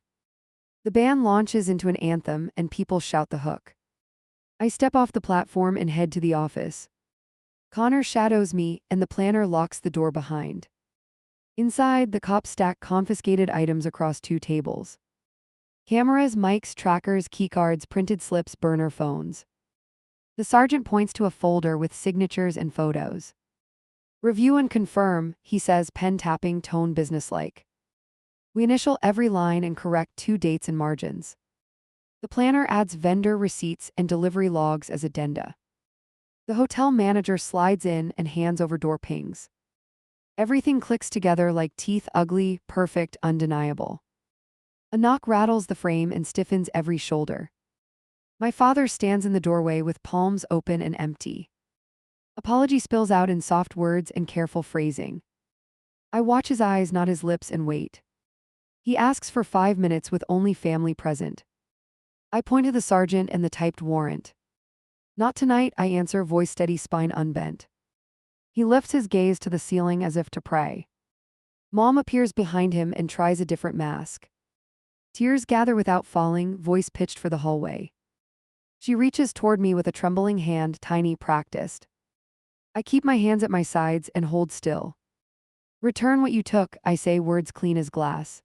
[SPEAKER 1] The band launches into an anthem and people shout the hook. I step off the platform and head to the office. Connor shadows me, and the planner locks the door behind. Inside, the cops stack confiscated items across 2 tables. Cameras, mics, trackers, keycards, printed slips, burner phones. The sergeant points to a folder with signatures and photos. Review and confirm, he says, pen tapping, tone businesslike. We initial every line and correct 2 dates and margins. The planner adds vendor receipts and delivery logs as addenda. The hotel manager slides in and hands over door pings. Everything clicks together like teeth, ugly, perfect, undeniable. A knock rattles the frame and stiffens every shoulder. My father stands in the doorway with palms open and empty. Apology spills out in soft words and careful phrasing. I watch his eyes, not his lips, and wait. He asks for 5 minutes with only family present. I point to the sergeant and the typed warrant. Not tonight, I answer, voice steady, spine unbent. He lifts his gaze to the ceiling as if to pray. Mom appears behind him and tries a different mask. Tears gather without falling, voice pitched for the hallway. She reaches toward me with a trembling hand, tiny, practiced. I keep my hands at my sides and hold still. Return what you took, I say, words clean as glass.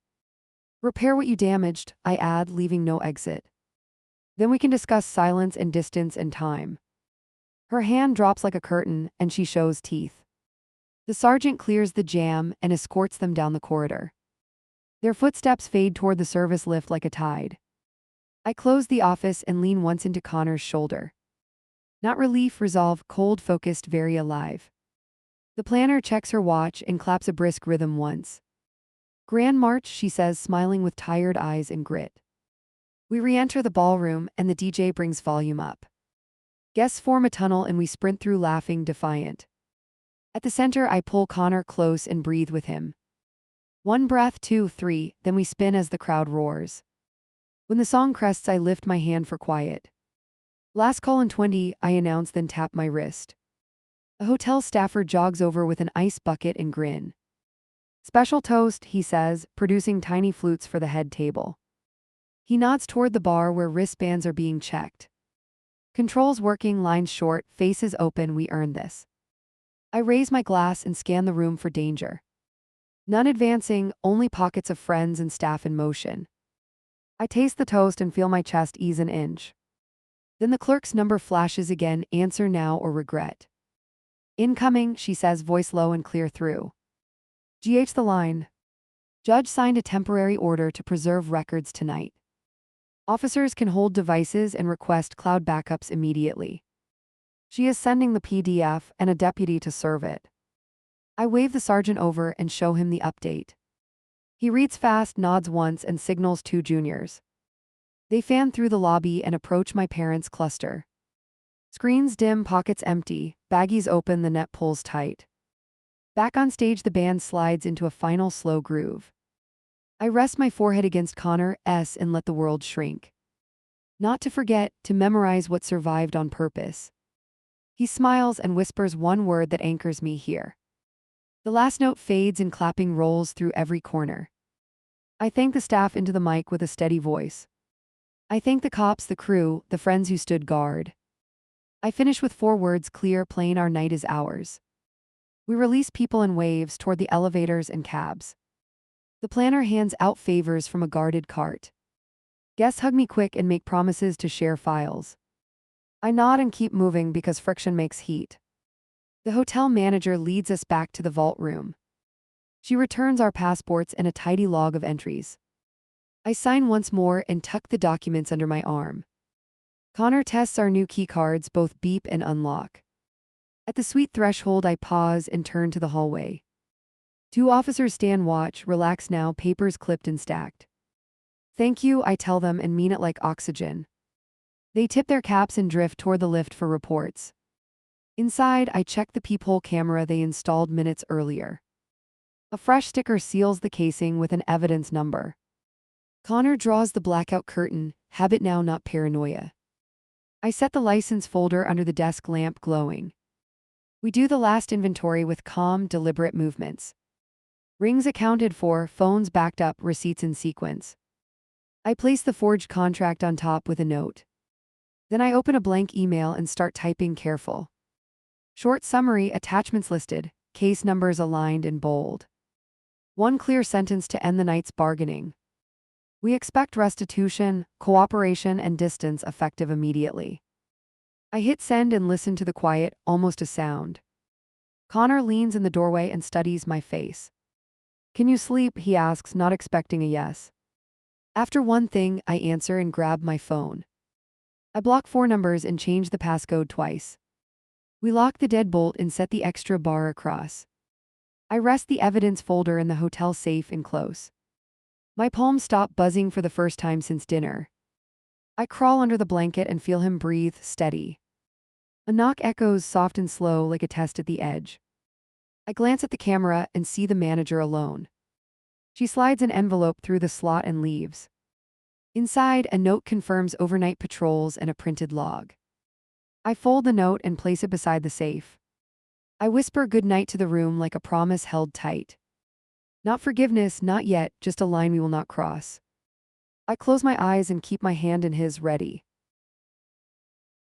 [SPEAKER 1] Repair what you damaged, I add, leaving no exit. Then we can discuss silence and distance and time. Her hand drops like a curtain, and she shows teeth. The sergeant clears the jam and escorts them down the corridor. Their footsteps fade toward the service lift like a tide. I close the office and lean once into Connor's shoulder. Not relief, resolve, cold, focused, very alive. The planner checks her watch and claps a brisk rhythm once. Grand march, she says, smiling with tired eyes and grit. We re-enter the ballroom and the DJ brings volume up. Guests form a tunnel and we sprint through laughing, defiant. At the center, I pull Connor close and breathe with him. 1 breath, 2, 3, then we spin as the crowd roars. When the song crests, I lift my hand for quiet. Last call in 20, I announce, then tap my wrist. A hotel staffer jogs over with an ice bucket and grin. Special toast, he says, producing tiny flutes for the head table. He nods toward the bar where wristbands are being checked. Controls working, lines short, faces open, we earned this. I raise my glass and scan the room for danger. None advancing, only pockets of friends and staff in motion. I taste the toast and feel my chest ease an inch. Then the clerk's number flashes again, answer now or regret. Incoming, she says, voice low and clear through. GH the line. Judge signed a temporary order to preserve records tonight. Officers can hold devices and request cloud backups immediately. She is sending the PDF and a deputy to serve it. I wave the sergeant over and show him the update. He reads fast, nods once, and signals 2 juniors. They fan through the lobby and approach my parents' cluster. Screens dim, pockets empty, baggies open, the net pulls tight. Back on stage, the band slides into a final slow groove. I rest my forehead against Connor's and let the world shrink. Not to forget, to memorize what survived on purpose. He smiles and whispers one word that anchors me here. The last note fades and clapping rolls through every corner. I thank the staff into the mic with a steady voice. I thank the cops, the crew, the friends who stood guard. I finish with 4 words, clear, plain, our night is ours. We release people in waves toward the elevators and cabs. The planner hands out favors from a guarded cart. Guests hug me quick and make promises to share files. I nod and keep moving because friction makes heat. The hotel manager leads us back to the vault room. She returns our passports and a tidy log of entries. I sign once more and tuck the documents under my arm. Connor tests our new key cards, both beep and unlock. At the suite threshold, I pause and turn to the hallway. 2 officers stand watch, relax now, papers clipped and stacked. Thank you, I tell them and mean it like oxygen. They tip their caps and drift toward the lift for reports. Inside, I check the peephole camera they installed minutes earlier. A fresh sticker seals the casing with an evidence number. Connor draws the blackout curtain, habit now, not paranoia. I set the license folder under the desk lamp glowing. We do the last inventory with calm, deliberate movements. Rings accounted for, phones backed up, receipts in sequence. I place the forged contract on top with a note. Then I open a blank email and start typing, careful. Short summary, attachments listed, case numbers aligned in bold. 1 clear sentence to end the night's bargaining. We expect restitution, cooperation, and distance effective immediately. I hit send and listen to the quiet, almost a sound. Connor leans in the doorway and studies my face. Can you sleep? He asks, not expecting a yes. After one thing, I answer and grab my phone. I block 4 numbers and change the passcode twice. We lock the deadbolt and set the extra bar across. I rest the evidence folder in the hotel safe and close. My palms stop buzzing for the first time since dinner. I crawl under the blanket and feel him breathe, steady. A knock echoes soft and slow like a test at the edge. I glance at the camera and see the manager alone. She slides an envelope through the slot and leaves. Inside, a note confirms overnight patrols and a printed log. I fold the note and place it beside the safe. I whisper goodnight to the room like a promise held tight. Not forgiveness, not yet, just a line we will not cross. I close my eyes and keep my hand in his, ready.